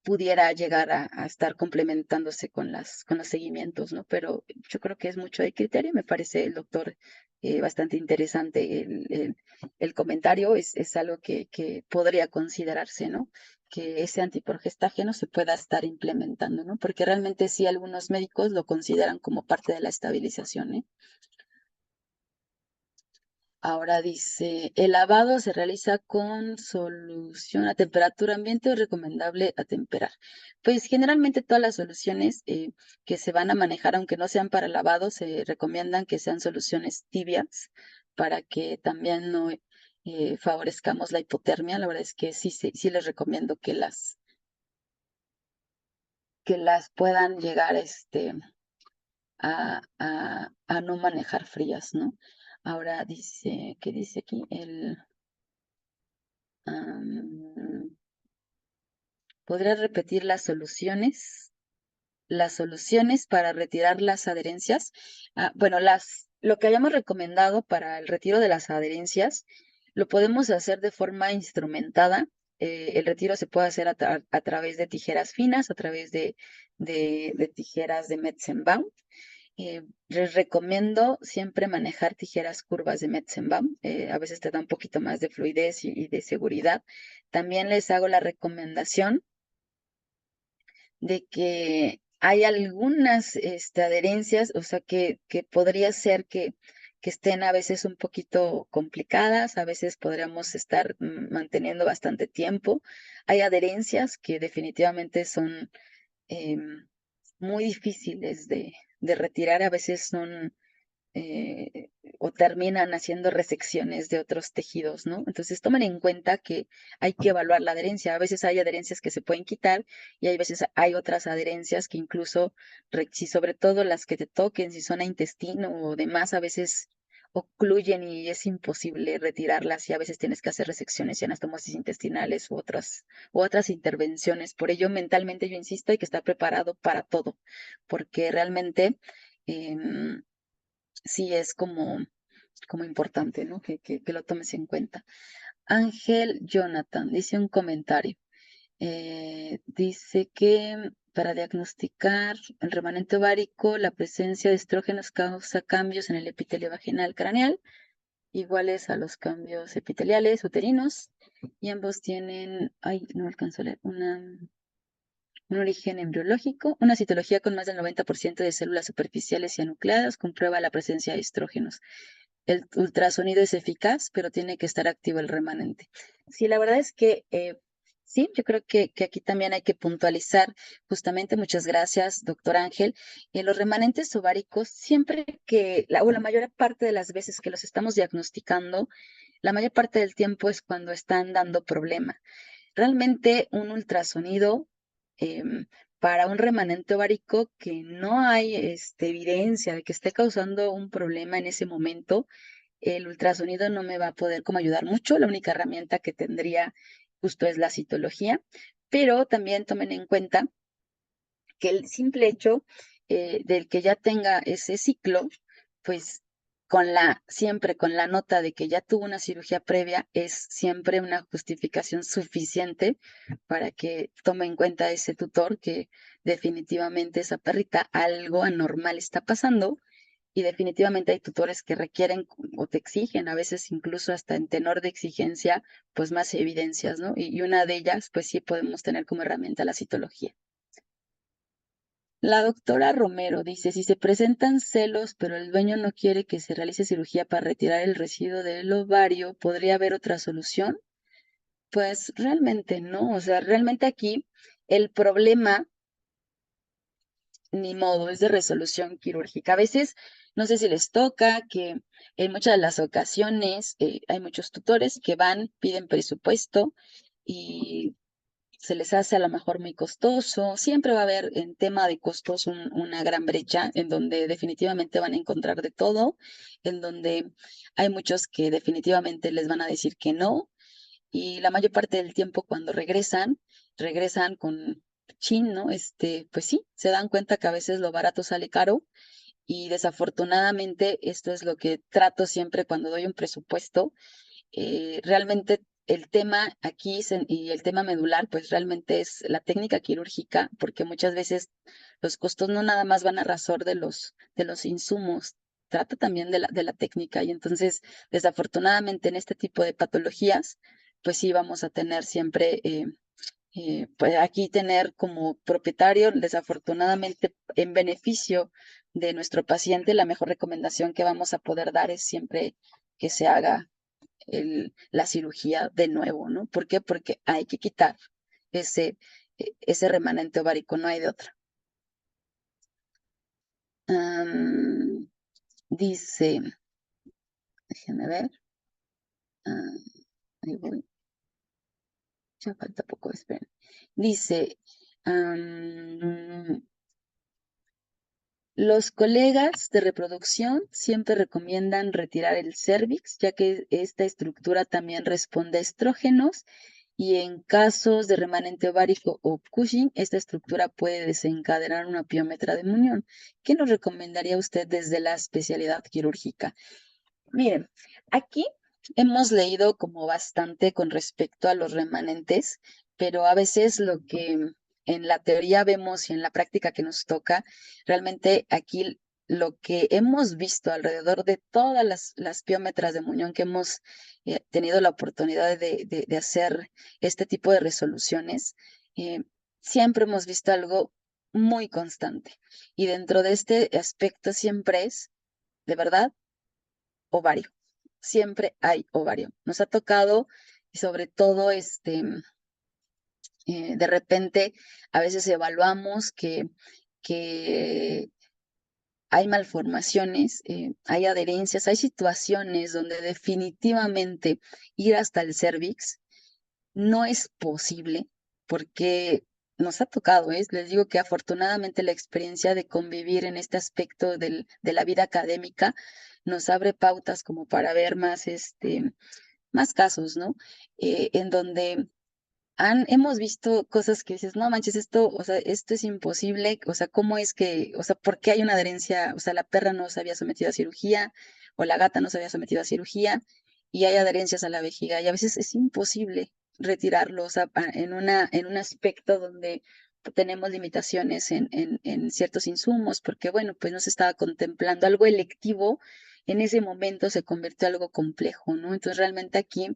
pudiera llegar a estar complementándose con los seguimientos, ¿no? Pero yo creo que es mucho de criterio. Me parece el doctor bastante interesante el comentario. Es algo que podría considerarse, ¿no? Que ese antiprogestágeno se pueda estar implementando, ¿no? Porque realmente sí algunos médicos lo consideran como parte de la estabilización, ¿eh? Ahora dice, el lavado se realiza con solución a temperatura ambiente o es recomendable a temperar. Pues generalmente todas las soluciones que se van a manejar, aunque no sean para lavado, se recomiendan que sean soluciones tibias para que también no favorezcamos la hipotermia. La verdad es que sí les recomiendo que las puedan llegar a no manejar frías, ¿no? Ahora dice, ¿qué dice aquí? ¿Podría repetir las soluciones? Las soluciones para retirar las adherencias. Bueno, lo que hayamos recomendado para el retiro de las adherencias lo podemos hacer de forma instrumentada. El retiro se puede hacer a través de tijeras finas, a través de tijeras de Metzenbaum. Les recomiendo siempre manejar tijeras curvas de Metzenbaum. A veces te da un poquito más de fluidez y de seguridad. También les hago la recomendación de que hay algunas adherencias, o sea, que podría ser que estén a veces un poquito complicadas, a veces podríamos estar manteniendo bastante tiempo. Hay adherencias que definitivamente son muy difíciles de retirar, a veces son o terminan haciendo resecciones de otros tejidos, ¿no? Entonces tomen en cuenta que hay que evaluar la adherencia. A veces hay adherencias que se pueden quitar y hay veces hay otras adherencias que incluso, si sobre todo las que te toquen, si son a intestino o demás, a veces ocluyen y es imposible retirarlas y a veces tienes que hacer resecciones y anastomosis intestinales u otras intervenciones. Por ello, mentalmente yo insisto, hay que estar preparado para todo, porque realmente sí es como importante, ¿no? Que lo tomes en cuenta. Ángel Jonathan dice un comentario. Dice que para diagnosticar el remanente ovárico, la presencia de estrógenos causa cambios en el epitelio vaginal craneal, iguales a los cambios epiteliales uterinos, y ambos tienen, ay, no alcanzo a leer, un origen embriológico. Una citología con más del 90% de células superficiales y anucleadas comprueba la presencia de estrógenos. El ultrasonido es eficaz, pero tiene que estar activo el remanente. Sí, la verdad es que Sí, yo creo que aquí también hay que puntualizar, justamente, muchas gracias, doctor Ángel, los remanentes ováricos, siempre que, o la mayor parte de las veces que los estamos diagnosticando, la mayor parte del tiempo es cuando están dando problema. Realmente un ultrasonido para un remanente ovárico que no hay evidencia de que esté causando un problema en ese momento, el ultrasonido no me va a poder como ayudar mucho. La única herramienta que tendría justo es la citología, pero también tomen en cuenta que el simple hecho del que ya tenga ese ciclo, pues siempre con la nota de que ya tuvo una cirugía previa, es siempre una justificación suficiente para que tome en cuenta ese tutor que definitivamente esa perrita algo anormal está pasando y definitivamente hay tutores que requieren o te exigen, a veces incluso hasta en tenor de exigencia, pues más evidencias, ¿no? Y una de ellas, pues sí podemos tener como herramienta la citología. La doctora Romero dice, si se presentan celos, pero el dueño no quiere que se realice cirugía para retirar el residuo del ovario, ¿podría haber otra solución? Pues realmente no, o sea, realmente aquí el problema, ni modo, es de resolución quirúrgica. A veces, no sé si les toca que en muchas de las ocasiones hay muchos tutores que van, piden presupuesto y se les hace a lo mejor muy costoso. Siempre va a haber en tema de costos una gran brecha en donde definitivamente van a encontrar de todo, en donde hay muchos que definitivamente les van a decir que no, y la mayor parte del tiempo cuando regresan con chin, ¿no? Pues sí, se dan cuenta que a veces lo barato sale caro y desafortunadamente esto es lo que trato siempre cuando doy un presupuesto. Realmente el tema aquí y el tema medular, pues realmente es la técnica quirúrgica, porque muchas veces los costos no nada más van a razón de los insumos, trata también de la técnica. Y entonces, desafortunadamente en este tipo de patologías, pues sí vamos a tener siempre, pues aquí tener como propietario, desafortunadamente en beneficio de nuestro paciente, la mejor recomendación que vamos a poder dar es siempre que se haga la cirugía de nuevo, ¿no? ¿Por qué? Porque hay que quitar ese remanente ovárico, no hay de otra. Dice, déjenme ver, ahí voy, ya falta poco, esperen. Dice, los colegas de reproducción siempre recomiendan retirar el cérvix, ya que esta estructura también responde a estrógenos y en casos de remanente ovárico o Cushing, esta estructura puede desencadenar una piómetra de munión. ¿Qué nos recomendaría usted desde la especialidad quirúrgica? Miren, aquí hemos leído como bastante con respecto a los remanentes, pero a veces lo que en la teoría vemos y en la práctica que nos toca, realmente aquí lo que hemos visto alrededor de todas las piómetras de muñón que hemos tenido la oportunidad de hacer este tipo de resoluciones, eh, siempre hemos visto algo muy constante. Y dentro de este aspecto siempre es, de verdad, ovario. Siempre hay ovario. Nos ha tocado y sobre todo de repente a veces evaluamos que hay malformaciones, hay adherencias, hay situaciones donde definitivamente ir hasta el cervix no es posible porque nos ha tocado, ¿eh? Les digo que afortunadamente la experiencia de convivir en este aspecto de la vida académica nos abre pautas como para ver más casos, ¿no? En donde hemos visto cosas que dices, no manches, esto, o sea, esto es imposible, o sea, ¿cómo es que, o sea, por qué hay una adherencia? O sea, la perra no se había sometido a cirugía o la gata no se había sometido a cirugía y hay adherencias a la vejiga y a veces es imposible retirarlo, o sea, en un aspecto donde tenemos limitaciones en ciertos insumos, porque bueno, pues no se estaba contemplando algo electivo, en ese momento se convirtió en algo complejo, ¿no? Entonces realmente aquí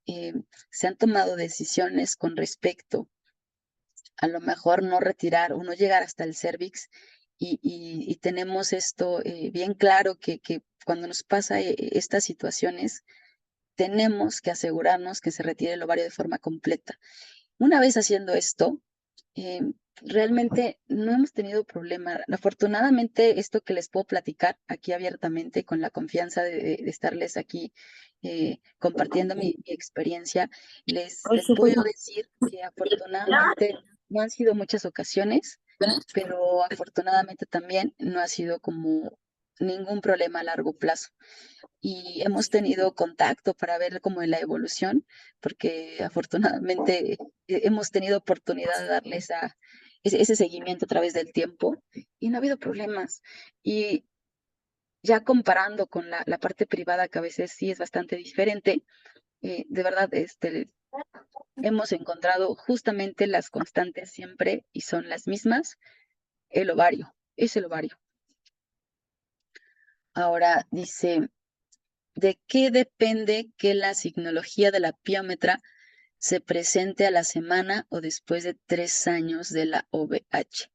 eh, se han tomado decisiones con respecto a lo mejor no retirar o no llegar hasta el cervix y tenemos esto bien claro que cuando nos pasa estas situaciones tenemos que asegurarnos que se retire el ovario de forma completa. Una vez haciendo esto, realmente no hemos tenido problema. Afortunadamente, esto que les puedo platicar aquí abiertamente, con la confianza de estarles aquí compartiendo mi experiencia, les puedo decir que afortunadamente no han sido muchas ocasiones, pero afortunadamente también no ha sido como ningún problema a largo plazo. Y hemos tenido contacto para ver como la evolución, porque afortunadamente hemos tenido oportunidad de darle ese seguimiento a través del tiempo y no ha habido problemas. Y ya comparando con la parte privada, que a veces sí es bastante diferente, de verdad, hemos encontrado justamente las constantes siempre y son las mismas. El ovario, es el ovario. Ahora dice, ¿de qué depende que la signología de la piómetra se presente a la semana o después de 3 años de la OVH?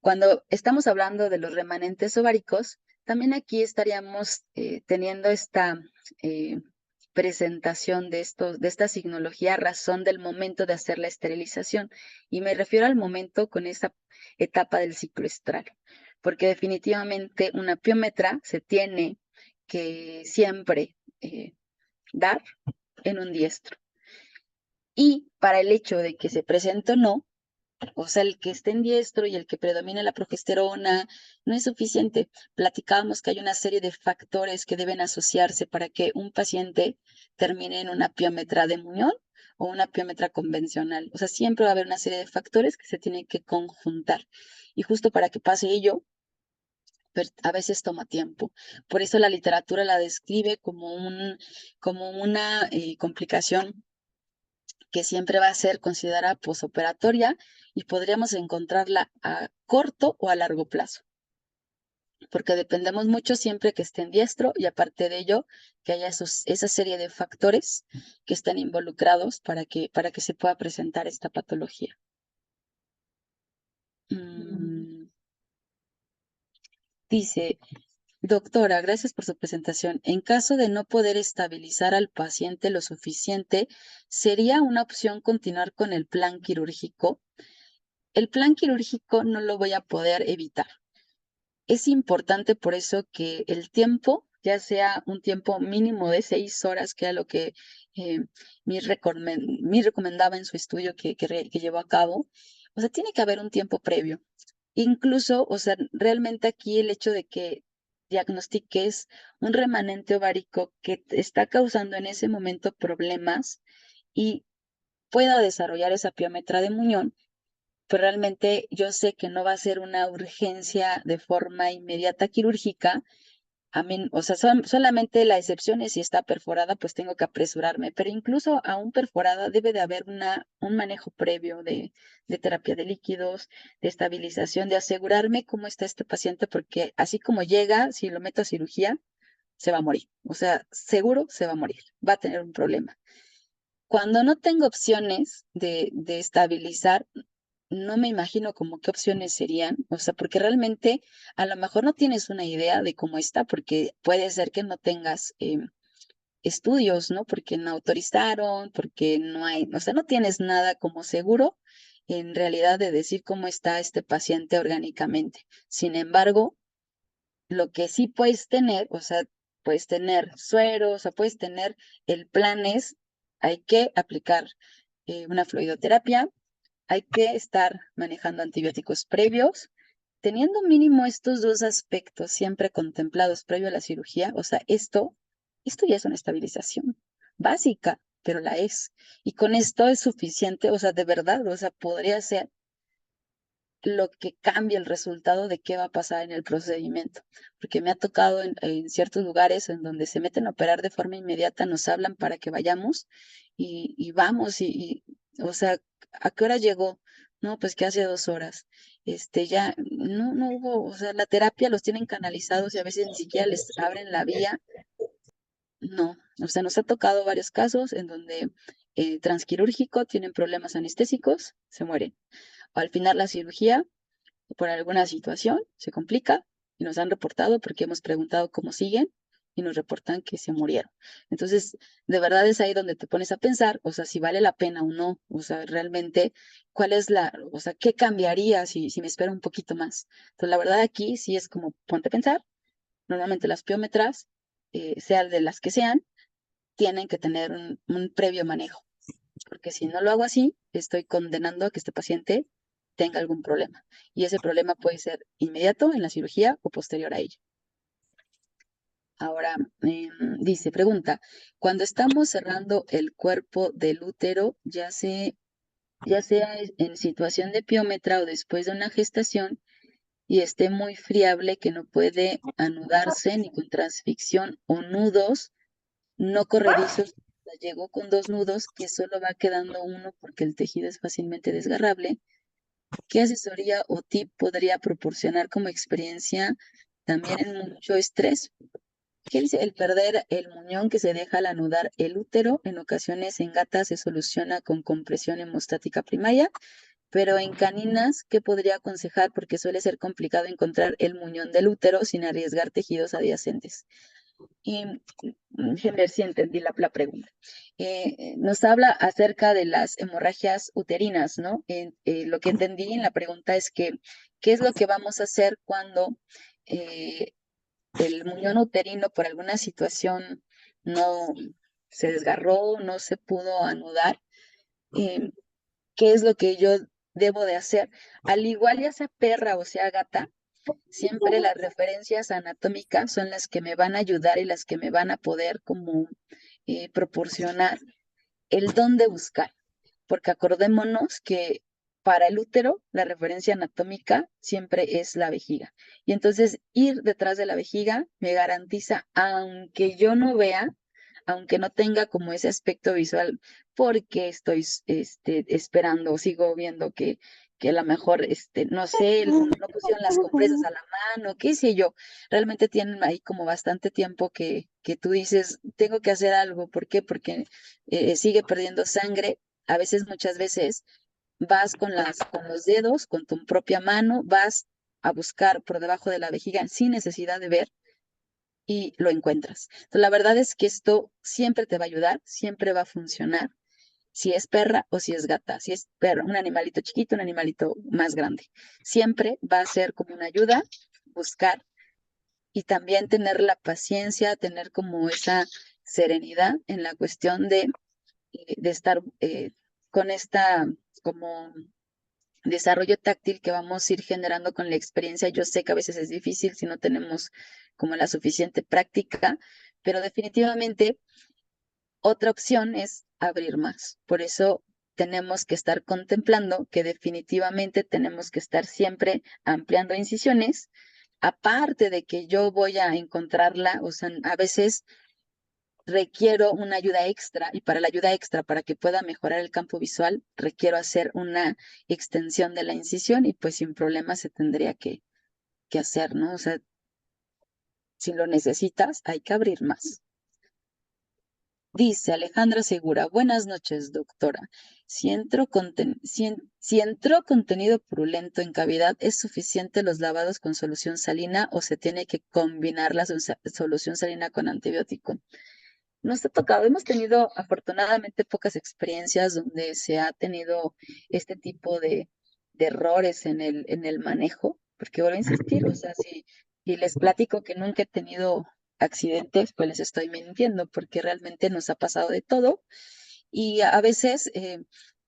Cuando estamos hablando de los remanentes ováricos, también aquí estaríamos teniendo esta eh, presentación de esta signología a razón del momento de hacer la esterilización. Y me refiero al momento con esa etapa del ciclo estral, porque definitivamente una piómetra se tiene que siempre dar en un diestro. Y para el hecho de que se presente o sea, el que esté en diestro y el que predomine la progesterona no es suficiente. Platicábamos que hay una serie de factores que deben asociarse para que un paciente termine en una piómetra de muñón o una piómetra convencional. O sea, siempre va a haber una serie de factores que se tienen que conjuntar. Y justo para que pase ello, pero a veces toma tiempo. Por eso la literatura la describe como una complicación que siempre va a ser considerada posoperatoria y podríamos encontrarla a corto o a largo plazo, porque dependemos mucho siempre que esté en diestro y aparte de ello, que haya esa serie de factores que están involucrados para que se pueda presentar esta patología. Dice, doctora, gracias por su presentación. En caso de no poder estabilizar al paciente lo suficiente, ¿sería una opción continuar con el plan quirúrgico? El plan quirúrgico no lo voy a poder evitar. Es importante por eso que el tiempo, ya sea un tiempo mínimo de 6 horas, que era lo que eh, mi recomendaba en su estudio que llevó a cabo, o sea, tiene que haber un tiempo previo. Incluso, o sea, realmente aquí el hecho de que diagnostiques un remanente ovárico que te está causando en ese momento problemas y pueda desarrollar esa piómetra de muñón, pues realmente yo sé que no va a ser una urgencia de forma inmediata quirúrgica. A mí, o sea, solamente la excepción es si está perforada, pues tengo que apresurarme, pero incluso aún perforada debe de haber un manejo previo de terapia de líquidos, de estabilización, de asegurarme cómo está este paciente, porque así como llega, si lo meto a cirugía, se va a morir. O sea, seguro se va a morir, va a tener un problema. Cuando no tengo opciones de estabilizar, no me imagino como qué opciones serían, o sea, porque realmente a lo mejor no tienes una idea de cómo está, porque puede ser que no tengas estudios, ¿no? Porque no autorizaron, porque no hay, o sea, no tienes nada como seguro en realidad de decir cómo está este paciente orgánicamente. Sin embargo, lo que sí puedes tener, o sea, puedes tener sueros, o sea, puedes tener, el plan es, hay que aplicar una fluidoterapia, hay que estar manejando antibióticos previos, teniendo mínimo estos dos aspectos siempre contemplados previo a la cirugía. O sea, esto ya es una estabilización básica, pero la es. Y con esto es suficiente, o sea, de verdad, o sea, podría ser lo que cambia el resultado de qué va a pasar en el procedimiento. Porque me ha tocado en ciertos lugares en donde se meten a operar de forma inmediata, nos hablan para que vayamos y vamos o sea, ¿a qué hora llegó? No, pues que hace 2 horas. Ya no hubo, o sea, la terapia los tienen canalizados y a veces ni siquiera les abren la vía. No, o sea, nos ha tocado varios casos en donde transquirúrgico tienen problemas anestésicos, se mueren. O al final la cirugía por alguna situación, se complica y nos han reportado porque hemos preguntado cómo siguen y nos reportan que se murieron. Entonces, de verdad es ahí donde te pones a pensar, o sea, si vale la pena o no, o sea, realmente, ¿cuál es o sea, qué cambiaría si me espero un poquito más? Entonces, la verdad aquí sí es como, ponte a pensar, normalmente las piómetras, sean de las que sean, tienen que tener un previo manejo, porque si no lo hago así, estoy condenando a que este paciente tenga algún problema. Y ese problema puede ser inmediato en la cirugía o posterior a ello. Ahora, dice, pregunta, cuando estamos cerrando el cuerpo del útero, ya sea en situación de piómetra o después de una gestación, y esté muy friable que no puede anudarse ni con transficción o nudos no corredizos, llegó con 2 nudos que solo va quedando uno porque el tejido es fácilmente desgarrable. ¿Qué asesoría o tip podría proporcionar como experiencia también en mucho estrés? ¿Qué dice? El perder el muñón que se deja al anudar el útero, en ocasiones en gatas se soluciona con compresión hemostática primaria, pero en caninas, ¿qué podría aconsejar? Porque suele ser complicado encontrar el muñón del útero sin arriesgar tejidos adyacentes. Y déjenme ver si entendí la pregunta. Nos habla acerca de las hemorragias uterinas, ¿no? Lo que entendí en la pregunta es que, ¿qué es lo que vamos a hacer cuando eh, el muñón uterino por alguna situación no se desgarró, no se pudo anudar? Eh, ¿Qué es lo que yo debo de hacer? Al igual ya sea perra o sea gata, siempre las referencias anatómicas son las que me van a ayudar y las que me van a poder como proporcionar el dónde buscar, porque acordémonos que para el útero la referencia anatómica siempre es la vejiga. Y entonces ir detrás de la vejiga me garantiza, aunque yo no vea, aunque no tenga como ese aspecto visual, porque estoy esperando o sigo viendo que a lo mejor, no sé, no pusieron las compresas a la mano, qué sé yo. Realmente tienen ahí como bastante tiempo que tú dices, tengo que hacer algo. ¿Por qué? Porque sigue perdiendo sangre. A veces, muchas veces, vas con los dedos, con tu propia mano, vas a buscar por debajo de la vejiga sin necesidad de ver y lo encuentras. Entonces, la verdad es que esto siempre te va a ayudar, siempre va a funcionar, si es perra o si es gata, si es perra, un animalito chiquito, un animalito más grande. Siempre va a ser como una ayuda buscar y también tener la paciencia, tener como esa serenidad en la cuestión de estar con esta como desarrollo táctil que vamos a ir generando con la experiencia. Yo sé que a veces es difícil si no tenemos como la suficiente práctica, pero definitivamente otra opción es abrir más. Por eso tenemos que estar contemplando que definitivamente tenemos que estar siempre ampliando incisiones, aparte de que yo voy a encontrarla, o sea, a veces requiero una ayuda extra y para la ayuda extra, para que pueda mejorar el campo visual, requiero hacer una extensión de la incisión y pues sin problema se tendría que hacer, ¿no? O sea, si lo necesitas, hay que abrir más. Dice Alejandra Segura, buenas noches, doctora. Si entró contenido purulento en cavidad, ¿es suficiente los lavados con solución salina o se tiene que combinar la solución salina con antibiótico? Nos ha tocado, hemos tenido afortunadamente pocas experiencias donde se ha tenido este tipo de errores en el manejo, porque vuelvo a insistir, o sea, si les platico que nunca he tenido accidentes, pues les estoy mintiendo, porque realmente nos ha pasado de todo y a veces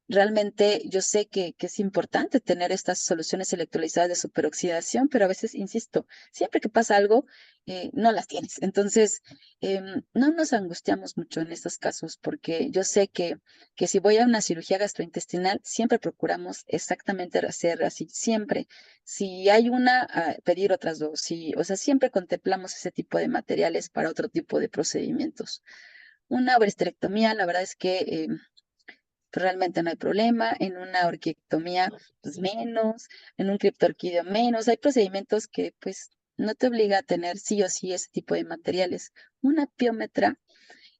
realmente yo sé que es importante tener estas soluciones electrolizadas de superoxidación, pero a veces, insisto, siempre que pasa algo, no las tienes. Entonces, no nos angustiamos mucho en estos casos, porque yo sé que si voy a una cirugía gastrointestinal, siempre procuramos exactamente hacer así, siempre. Si hay una, pedir otras dos, sí, o sea, siempre contemplamos ese tipo de materiales para otro tipo de procedimientos. Una orestrectomía, la verdad es que realmente no hay problema. En una orquiectomía, pues menos. En un criptorquidio, menos. Hay procedimientos que, pues, no te obliga a tener sí o sí ese tipo de materiales. Una piómetra,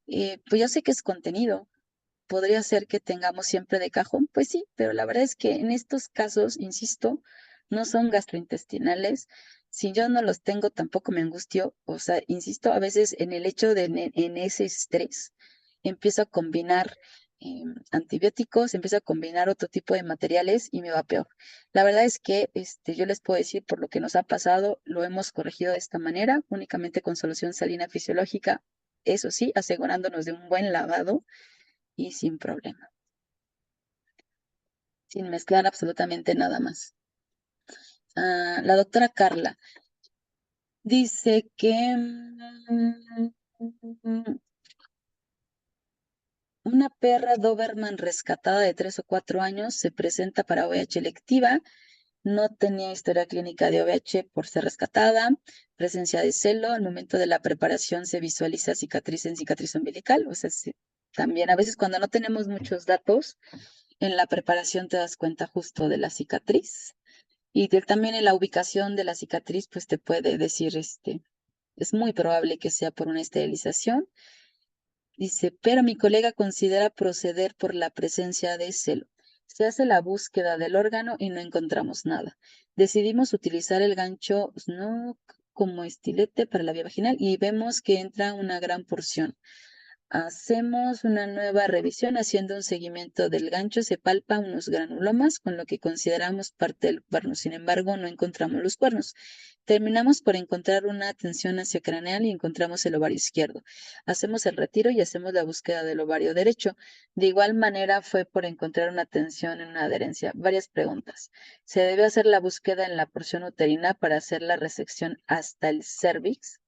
pues yo sé que es contenido. Podría ser que tengamos siempre de cajón, pues sí, pero la verdad es que en estos casos, insisto, no son gastrointestinales. si yo no los tengo, tampoco me angustio. O sea, insisto, a veces en el hecho de en ese estrés, empiezo a combinar antibióticos, empiezo a combinar otro tipo de materiales y me va peor. La verdad es que yo les puedo decir, por lo que nos ha pasado, lo hemos corregido de esta manera, únicamente con solución salina fisiológica, eso sí, asegurándonos de un buen lavado y sin problema, sin mezclar absolutamente nada más. La doctora Carla dice que una perra Doberman rescatada de 3 o 4 años se presenta para OVH electiva. No tenía historia clínica de OVH por ser rescatada. Presencia de celo. Al momento de la preparación se visualiza cicatriz en cicatriz umbilical. O sea, también a veces cuando no tenemos muchos datos, en la preparación te das cuenta justo de la cicatriz. Y también en la ubicación de la cicatriz, pues te puede decir, es muy probable que sea por una esterilización. Dice, pero mi colega considera proceder por la presencia de celo. Se hace la búsqueda del órgano y no encontramos nada. Decidimos utilizar el gancho Snook como estilete para la vía vaginal y vemos que entra una gran porción. Hacemos una nueva revisión haciendo un seguimiento del gancho, se palpa unos granulomas con lo que consideramos parte del cuerno. Sin embargo, no encontramos los cuernos. Terminamos por encontrar una tensión hacia craneal y encontramos el ovario izquierdo. Hacemos el retiro y hacemos la búsqueda del ovario derecho. De igual manera fue por encontrar una tensión en una adherencia. Varias preguntas. ¿Se debe hacer la búsqueda en la porción uterina para hacer la resección hasta el cervix?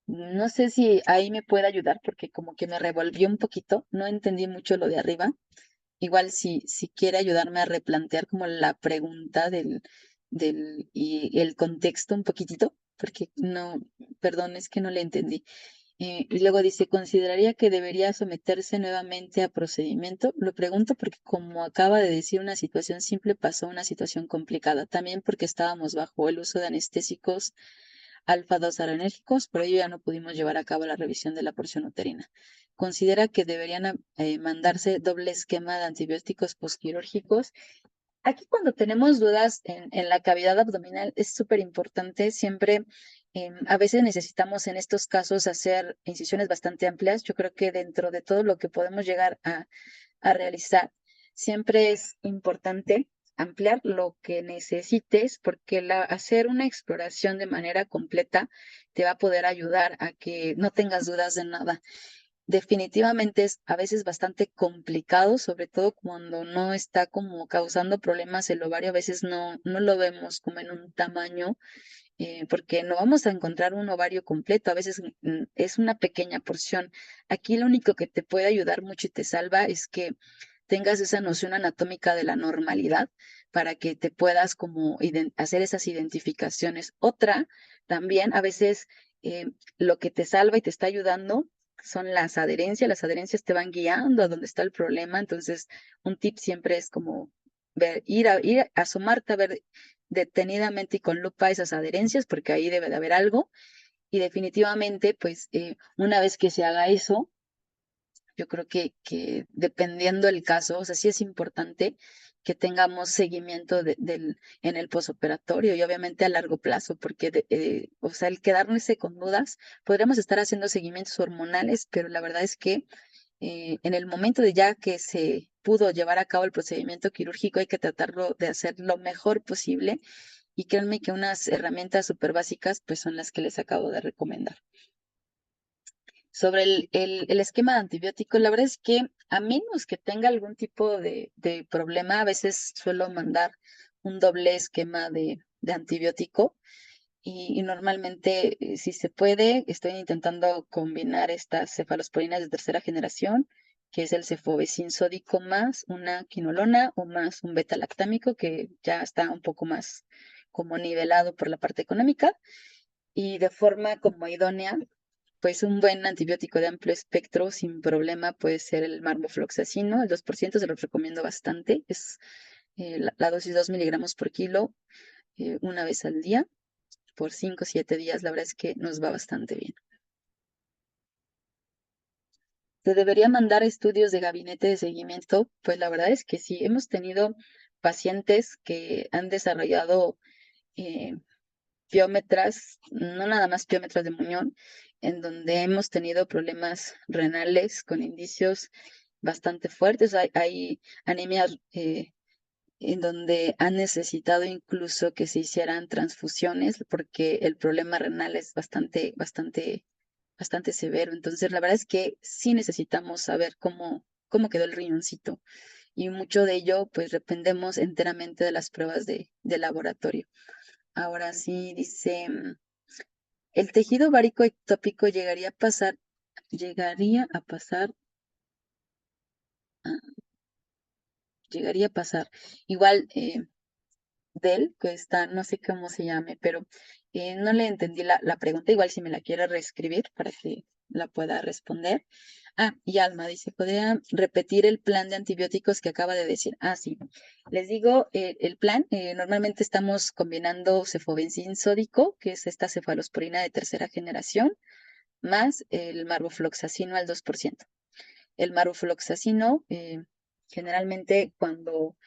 No sé si ahí me puede ayudar porque como que me revolvió un poquito, no entendí mucho lo de arriba. Igual si quiere ayudarme a replantear como la pregunta y el contexto un poquitito, porque no, perdón, es que no le entendí. Y luego dice, ¿consideraría que debería someterse nuevamente a procedimiento? Lo pregunto porque como acaba de decir una situación simple, pasó una situación complicada. También porque estábamos bajo el uso de anestésicos alfa-2 adrenérgicos, por ello ya no pudimos llevar a cabo la revisión de la porción uterina. Considera que deberían mandarse doble esquema de antibióticos posquirúrgicos. Aquí cuando tenemos dudas en la cavidad abdominal es súper importante siempre, a veces necesitamos en estos casos hacer incisiones bastante amplias. Yo creo que dentro de todo lo que podemos llegar a realizar, siempre es importante ampliar lo que necesites porque hacer una exploración de manera completa te va a poder ayudar a que no tengas dudas de nada. Definitivamente es a veces bastante complicado, sobre todo cuando no está como causando problemas el ovario, a veces no lo vemos como en un tamaño, porque no vamos a encontrar un ovario completo, a veces es una pequeña porción. Aquí lo único que te puede ayudar mucho y te salva es que tengas esa noción anatómica de la normalidad para que te puedas como hacer esas identificaciones. Otra, también a veces lo que te salva y te está ayudando son las adherencias te van guiando a donde está el problema, entonces un tip siempre es como ir a asomarte a ver detenidamente y con lupa esas adherencias, porque ahí debe de haber algo, y definitivamente, pues una vez que se haga eso, yo creo que dependiendo el caso, o sea, sí es importante que tengamos seguimiento en el posoperatorio y obviamente a largo plazo, porque, o sea, el quedarse con dudas, podríamos estar haciendo seguimientos hormonales, pero la verdad es que en el momento de ya que se pudo llevar a cabo el procedimiento quirúrgico, hay que tratarlo de hacer lo mejor posible y créanme que unas herramientas súper básicas, pues son las que les acabo de recomendar. Sobre el esquema de antibióticos, la verdad es que a menos que tenga algún tipo de problema, a veces suelo mandar un doble esquema de antibiótico y normalmente, si se puede, estoy intentando combinar estas cefalosporinas de tercera generación, que es el cefovecin sódico más una quinolona o más un beta-lactámico, que ya está un poco más como nivelado por la parte económica y de forma como idónea, pues un buen antibiótico de amplio espectro sin problema puede ser el marmofloxacino, el 2% se los recomiendo bastante, es la dosis 2 miligramos por kilo una vez al día, por 5 o 7 días, la verdad es que nos va bastante bien. ¿Se debería mandar estudios de gabinete de seguimiento? Pues la verdad es que sí, hemos tenido pacientes que han desarrollado piómetras, no nada más piómetras de muñón, en donde hemos tenido problemas renales con indicios bastante fuertes. Hay anemias en donde han necesitado incluso que se hicieran transfusiones porque el problema renal es bastante severo. Entonces, la verdad es que sí necesitamos saber cómo quedó el riñoncito. Y mucho de ello, pues, dependemos enteramente de las pruebas de laboratorio. Ahora sí, dice, el tejido ovárico ectópico ah, llegaría a pasar. Igual, Del, que está, no sé cómo se llame, pero no le entendí la pregunta, igual si me la quiere reescribir para que la pueda responder. Ah, y Alma dice, ¿podría repetir el plan de antibióticos que acaba de decir? Ah, sí. Les digo, el plan, normalmente estamos combinando cefovenzin sódico, que es esta cefalosporina de tercera generación, más el marbofloxacino al 2%. El marbofloxacino, generalmente cuando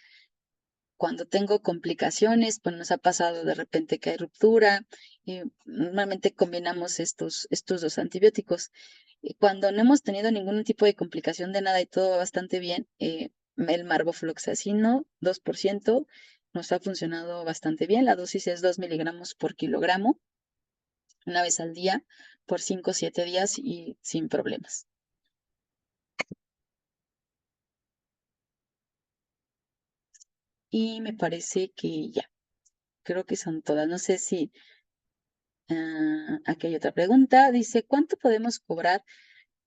tengo complicaciones, pues nos ha pasado de repente que hay ruptura, y normalmente combinamos estos dos antibióticos. Y cuando no hemos tenido ningún tipo de complicación de nada y todo va bastante bien, el marbofloxacino 2% nos ha funcionado bastante bien. La dosis es 2 miligramos por kilogramo, una vez al día, por 5 o 7 días y sin problemas. Y me parece que ya, creo que son todas. No sé si aquí hay otra pregunta. Dice, ¿cuánto podemos cobrar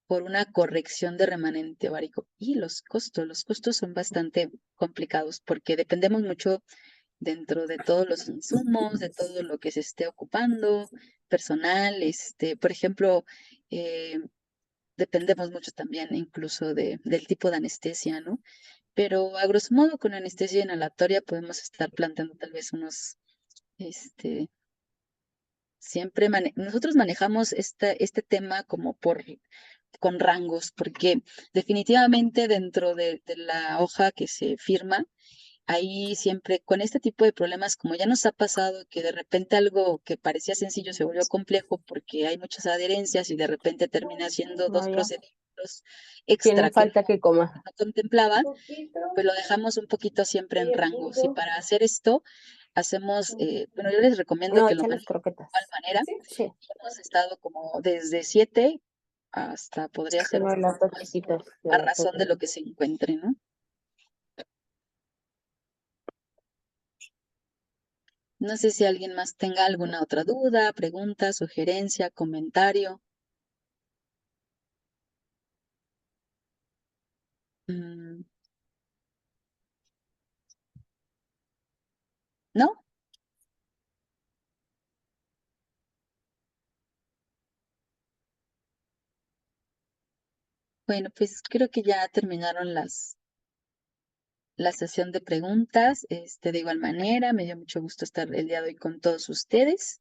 por una corrección de remanente ovárico? Y los costos son bastante complicados porque dependemos mucho dentro de todos los insumos, de todo lo que se esté ocupando, personal, por ejemplo, eh, dependemos mucho también incluso del tipo de anestesia, ¿no? Pero a grosso modo con anestesia inhalatoria podemos estar planteando tal vez unos, este, nosotros manejamos este tema como con rangos, porque definitivamente dentro de la hoja que se firma, ahí siempre con este tipo de problemas, como ya nos ha pasado que de repente algo que parecía sencillo se volvió complejo porque hay muchas adherencias y de repente termina siendo dos
Vaya,
procedimientos
tiene
extra que
falta que coma.
no contemplaban, pues lo dejamos un poquito siempre en rangos. Y para hacer esto, bueno, yo les recomiendo
No,
que lo
echa las
manejen de igual
croquetas.
manera.
Sí,
Hemos estado como desde 7 hasta podría ser
uno de los dos chiquitos.
a razón de lo que se encuentre, ¿no? No sé si alguien más tenga alguna otra duda, pregunta, sugerencia, comentario. Mm, ¿No? Bueno, pues creo que ya terminaron la sesión de preguntas. De igual manera, me dio mucho gusto estar el día de hoy con todos ustedes.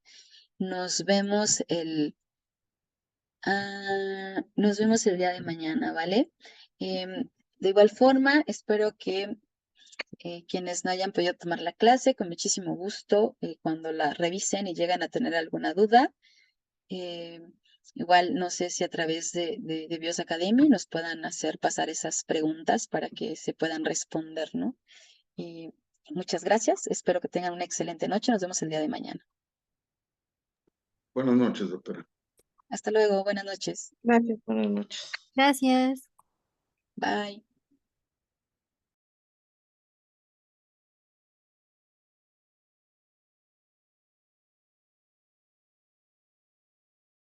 Nos vemos nos vemos el día de mañana, ¿vale? De igual forma, espero que quienes no hayan podido tomar la clase, con muchísimo gusto, cuando la revisen y llegan a tener alguna duda, eh, igual no sé si a través de Bios Academy nos puedan hacer pasar esas preguntas para que se puedan responder, ¿no? Y muchas gracias, espero que tengan una excelente noche, nos vemos el día de mañana.
Buenas noches, doctora.
Hasta luego, buenas noches.
Gracias, buenas noches.
Gracias.
Bye.